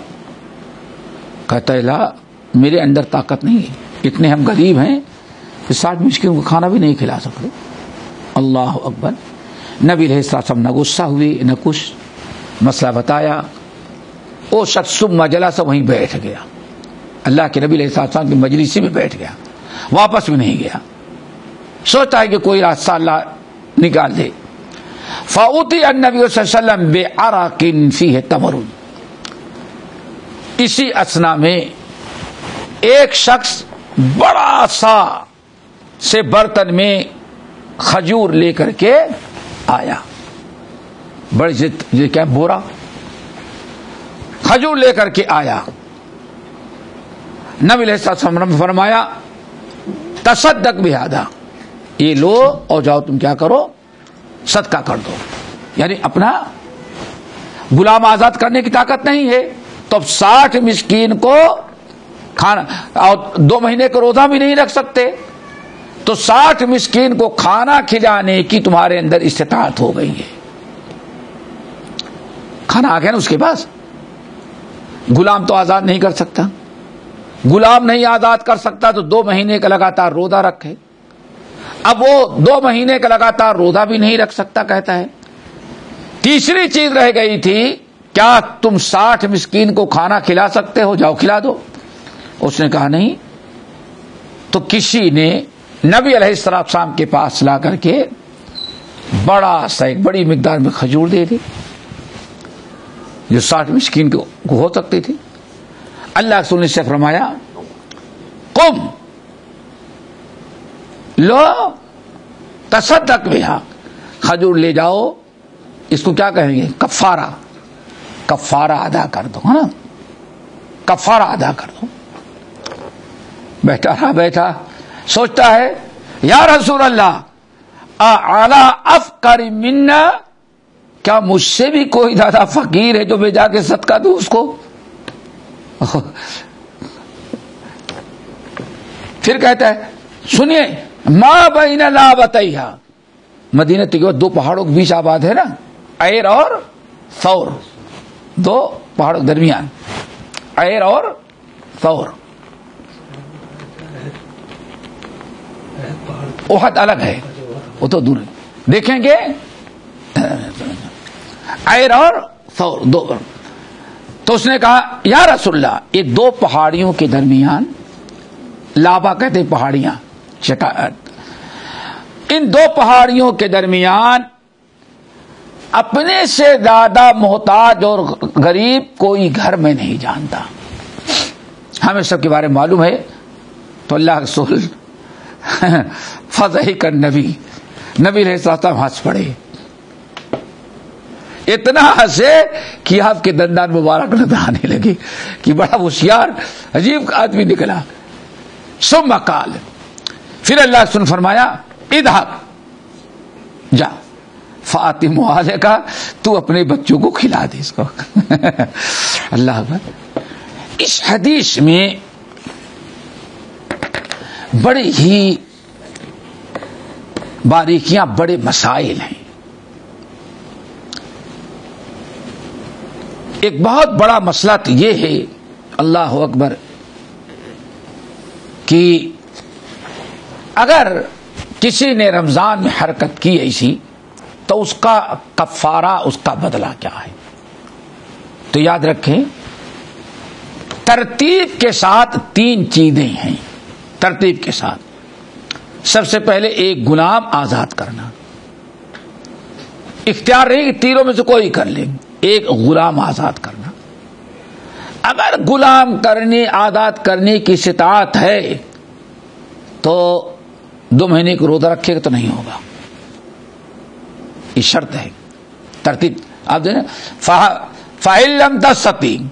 کہتا ہے لا، میرے اندر طاقت نہیں ہے، اتنے ہم غریب ہیں کہ 60 مسکین کو کھانا بھی نہیں کھلا سکتے. اللہ اکبر. نبی علیہ السلام نہ غصہ ہوئے نہ کچھ، مسئلہ بتایا. وہ شخص ثم جلس، وہیں بیٹھ گیا، اللہ کے نبی علیہ السلام کی مجلس میں بیٹھ گیا، واپس بھی نہیں گیا. سوچتا ہے کہ کوئی راستہ اللہ نکال دے. فأتي النبي صلی اللہ علیہ وسلم بعرق فيه تمر، اسی اثنا میں ایک شخص بڑا سا سے برتن میں کھجور لے کر کے آیا، بڑی کیا بورا کھجور لے کر کے آیا. نبی علیہ السلام نے فرمایا تصدق بہذا، یہ لو اور جاؤ تم کیا کرو؟ صدقہ کر دو. یعنی اپنا غلام آزاد کرنے کی طاقت نہیں ہے تو اب 60 مسکین کو کھانا، اور 2 مہینے کا روزہ بھی نہیں رکھ سکتے، تو 60 مسکین کو کھانا کھلانے کی تمہارے اندر استطاعت ہو گئی ہے. کھانا آ گیا نا اس کے پاس. غلام تو آزاد نہیں کر سکتا. غلام نہیں آزاد کر سکتا تو 2 مہینے کا لگاتار روزہ رکھے. اب وہ 2 مہینے کا لگاتار روزہ بھی نہیں رکھ سکتا. کہتا ہے تیسری چیز رہ گئی تھی, کیا تم 60 مسکین کو کھانا کھلا سکتے ہو؟ جاؤ کھلا دو. اس نے کہا نہیں. تو کسی نے نبی علیہ السلام کے پاس لا کر کے بڑا سا ایک بڑی مقدار میں کھجور دے دی جو 60 مسکین کو ہو سکتی تھی. اللہ رسول نے سے فرمایا قم لو تصدق بہا, کھجور لے جاؤ, اس کو کیا کہیں گے؟ کفارہ. کفارہ ادا کر دو, ہے نا, کفارہ ادا کر دو. بیٹھا سوچتا ہے یا رسول اللہ اعلی افقر منا, کیا مجھ سے بھی کوئی زیادہ فقیر ہے جو میں جا کے صدقہ دوں اس کو؟ پھر کہتا ہے سنیے ما بین لابتیہا, مدینہ کے 2 پہاڑوں کے بیچ آباد ہے نا, عیر اور ثور, 2 پہاڑوں کے درمیان عیر اور ثور. احد الگ ہے, وہ تو دور ہے, دیکھیں گے عیر اور ثور 2. تو اس نے کہا یا رسول اللہ یہ 2 پہاڑیوں کے درمیان, لابا کہتے ہیں پہاڑیاں, ان 2 پہاڑیوں کے درمیان اپنے سے زیادہ محتاج اور غریب کوئی گھر میں نہیں جانتا. ہمیں سب کے بارے میں معلوم ہے. تو اللہ رسول فضحک النبی, نبی علیہ السلام ہنس پڑے. اتنا ہنسے کہ آپ کے دندان مبارک نظر آنے لگے کہ بڑا ہوشیار عجیب آدمی نکلا. ثم قال, پھر اللہ رسول نے فرمایا اذهب جا فاطم اہلک, تو اپنے بچوں کو کھلا دے اس کو. اللہ اکبر. اس حدیث میں بڑی ہی باریکیاں, بڑے مسائل ہیں. ایک بہت بڑا مسئلہ تو یہ ہے, اللہ اکبر, کہ اگر کسی نے رمضان میں حرکت کی ایسی تو اس کا کفارہ, اس کا بدلہ کیا ہے؟ تو یاد رکھیں ترتیب کے ساتھ 3 چیزیں ہیں. ترتیب کے ساتھ سب سے پہلے ایک غلام آزاد کرنا. اختیار نہیں کہ تینوں میں سے کوئی کر لیں, ایک غلام آزاد کرنا. اگر غلام آزاد کرنے کی استطاعت ہے تو 2 مہینے کو روزہ رکھے گا تو نہیں ہوگا, یہ شرط ہے. ترتیب آپ دیکھیں فَإِن لَمْ تَسْتَطِعْ,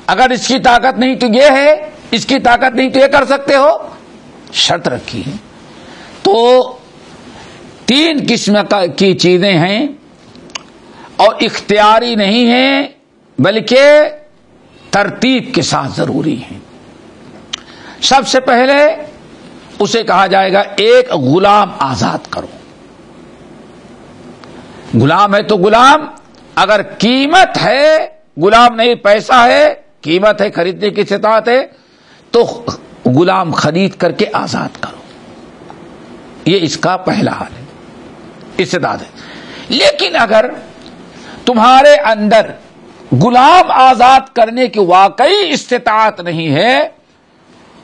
اگر اس کی طاقت نہیں تو یہ ہے, اس کی طاقت نہیں تو یہ کر سکتے ہو, شرط رکھی ہے. تو 3 قسم کی چیزیں ہیں اور اختیاری نہیں ہیں بلکہ ترتیب کے ساتھ ضروری ہیں. سب سے پہلے اسے کہا جائے گا ایک غلام آزاد کرو. غلام ہے تو غلام, اگر قیمت ہے, غلام نہیں پیسہ ہے, قیمت ہے, خریدنے کی استطاعت ہے, تو غلام خرید کر کے آزاد کرو. یہ اس کا پہلا حال ہے, استطاعت ہے. لیکن اگر تمہارے اندر غلام آزاد کرنے کی واقعی استطاعت نہیں ہے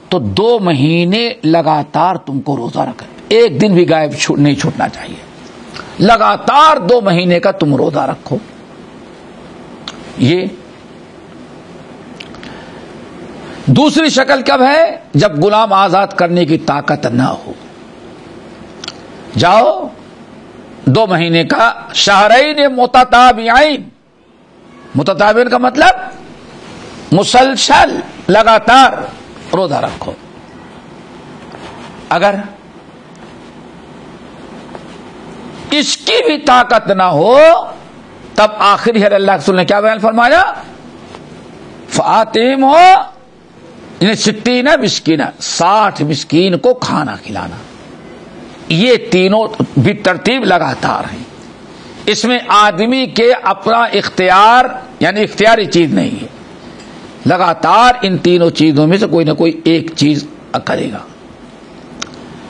تو 2 مہینے لگاتار تم کو روزہ رکھنا, ایک دن بھی غائب نہیں چھوٹنا چاہیے. لگاتار 2 مہینے کا تم روزہ رکھو. یہ دوسری شکل کب ہے؟ جب غلام آزاد کرنے کی طاقت نہ ہو. جاؤ 2 مہینے کا شہرین متتابعین, متتابعین کا مطلب مسلسل لگاتار روزہ رکھو. اگر اس کی بھی طاقت نہ ہو تب آخری ہے اللہ رسول نے کیا بیان فرمایا؟ فاطم ہو 60 مسکین, 60 مسکین کو کھانا کھلانا. یہ تینوں بھی ترتیب لگاتار ہیں. اس میں آدمی کے اپنا اختیار یعنی اختیاری چیز نہیں ہے. لگاتار ان تینوں چیزوں میں سے کوئی نہ کوئی ایک چیز کرے گا.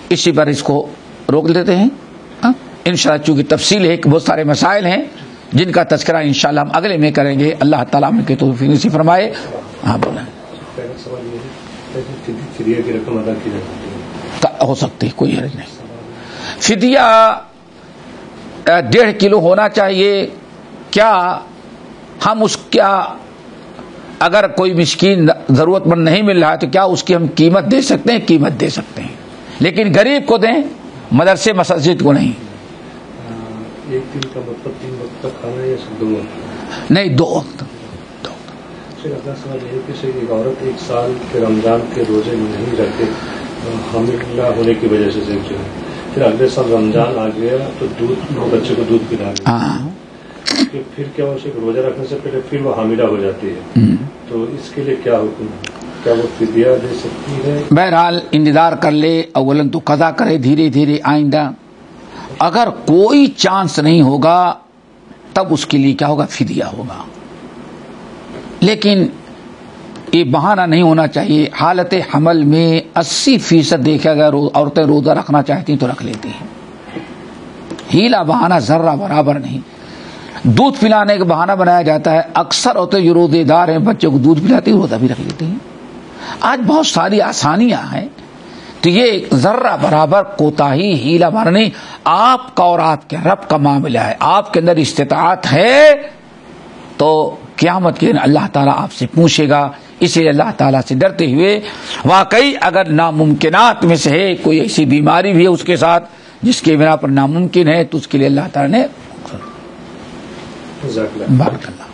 اسی پر اس کو روک لیتے ہیں انشاءاللہ. چونکہ تفصیل ہے کہ بہت سارے مسائل ہیں جن کا تذکرہ انشاءاللہ ہم اگلے میں کریں گے. اللہ تعالیٰ ہم کے توفیق نصیب فرمائے. ہاں بولا
فدیہ کی رقم ادا کی جاتی
ہو سکتی ہے, کوئی حرج نہیں. فدیہ 1.5 کلو ہونا چاہیے. کیا ہم اس کیا اگر کوئی مسکین ضرورت مند نہیں مل رہا ہے تو کیا اس کی ہم قیمت دے سکتے ہیں؟ قیمت دے سکتے ہیں, لیکن غریب کو دیں, مدرسے مسجد کو نہیں.
1 دن کا مطلب 3 وقت کا کھانا یا 2 وقت؟
نہیں, 2 وقت.
اگلا سوال یہ ہے کہ ایک عورت 1 سال کے رمضان کے روزے نہیں رکھے حاملہ ہونے کی وجہ سے, پھر اگلے سال رمضان آ گیا تو بچے کو دودھ پلا دیا, پھر کیا اسے روزہ رکھنے سے پہلے پھر وہ حاملہ ہو جاتی ہے, تو اس کے لیے کیا حکم ہے؟ کیا وہ فدیہ دے سکتی ہے؟
بہرحال انتظار کر لے, اولاً تو قضا کرے دھیرے دھیرے آئندہ. اگر کوئی چانس نہیں ہوگا تب اس کے لیے کیا ہوگا؟ فدیہ ہوگا. لیکن یہ بہانہ نہیں ہونا چاہیے. حالت حمل میں 80% دیکھا گیا عورتیں روزہ رکھنا چاہتی ہیں تو رکھ لیتی ہیں. ہیلا بہانہ ذرہ برابر نہیں. دودھ پلانے کا بہانہ بنایا جاتا ہے. اکثر عورتیں جو روزے دار ہیں بچوں کو دودھ پلاتی ہیں, روزہ بھی رکھ لیتی ہیں. آج بہت ساری آسانیاں ہیں, تو یہ ذرہ برابر کوتاہی ہیلا بہانہ نہیں. آپ کا اور آپ کے رب کا معاملہ ہے. آپ کے اندر استطاعت ہے تو قیامت کے دن اللہ تعالیٰ آپ سے پوچھے گا. اس لیے اللہ تعالیٰ سے ڈرتے ہوئے, واقعی اگر ناممکنات میں سے ہے کوئی ایسی بیماری بھی ہے اس کے ساتھ جس کے بنا پر ناممکن ہے, تو اس کے لیے اللہ تعالیٰ نے بارک اللہ.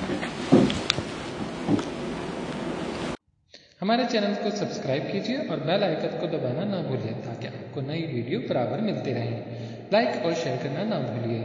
ہمارے چینل کو سبسکرائب کیجیے اور بیل آئیکن کو دبانا نہ بھولیں تاکہ آپ کو نئی ویڈیو برابر ملتے رہیں. لائک اور شیئر کرنا نہ بھولیے.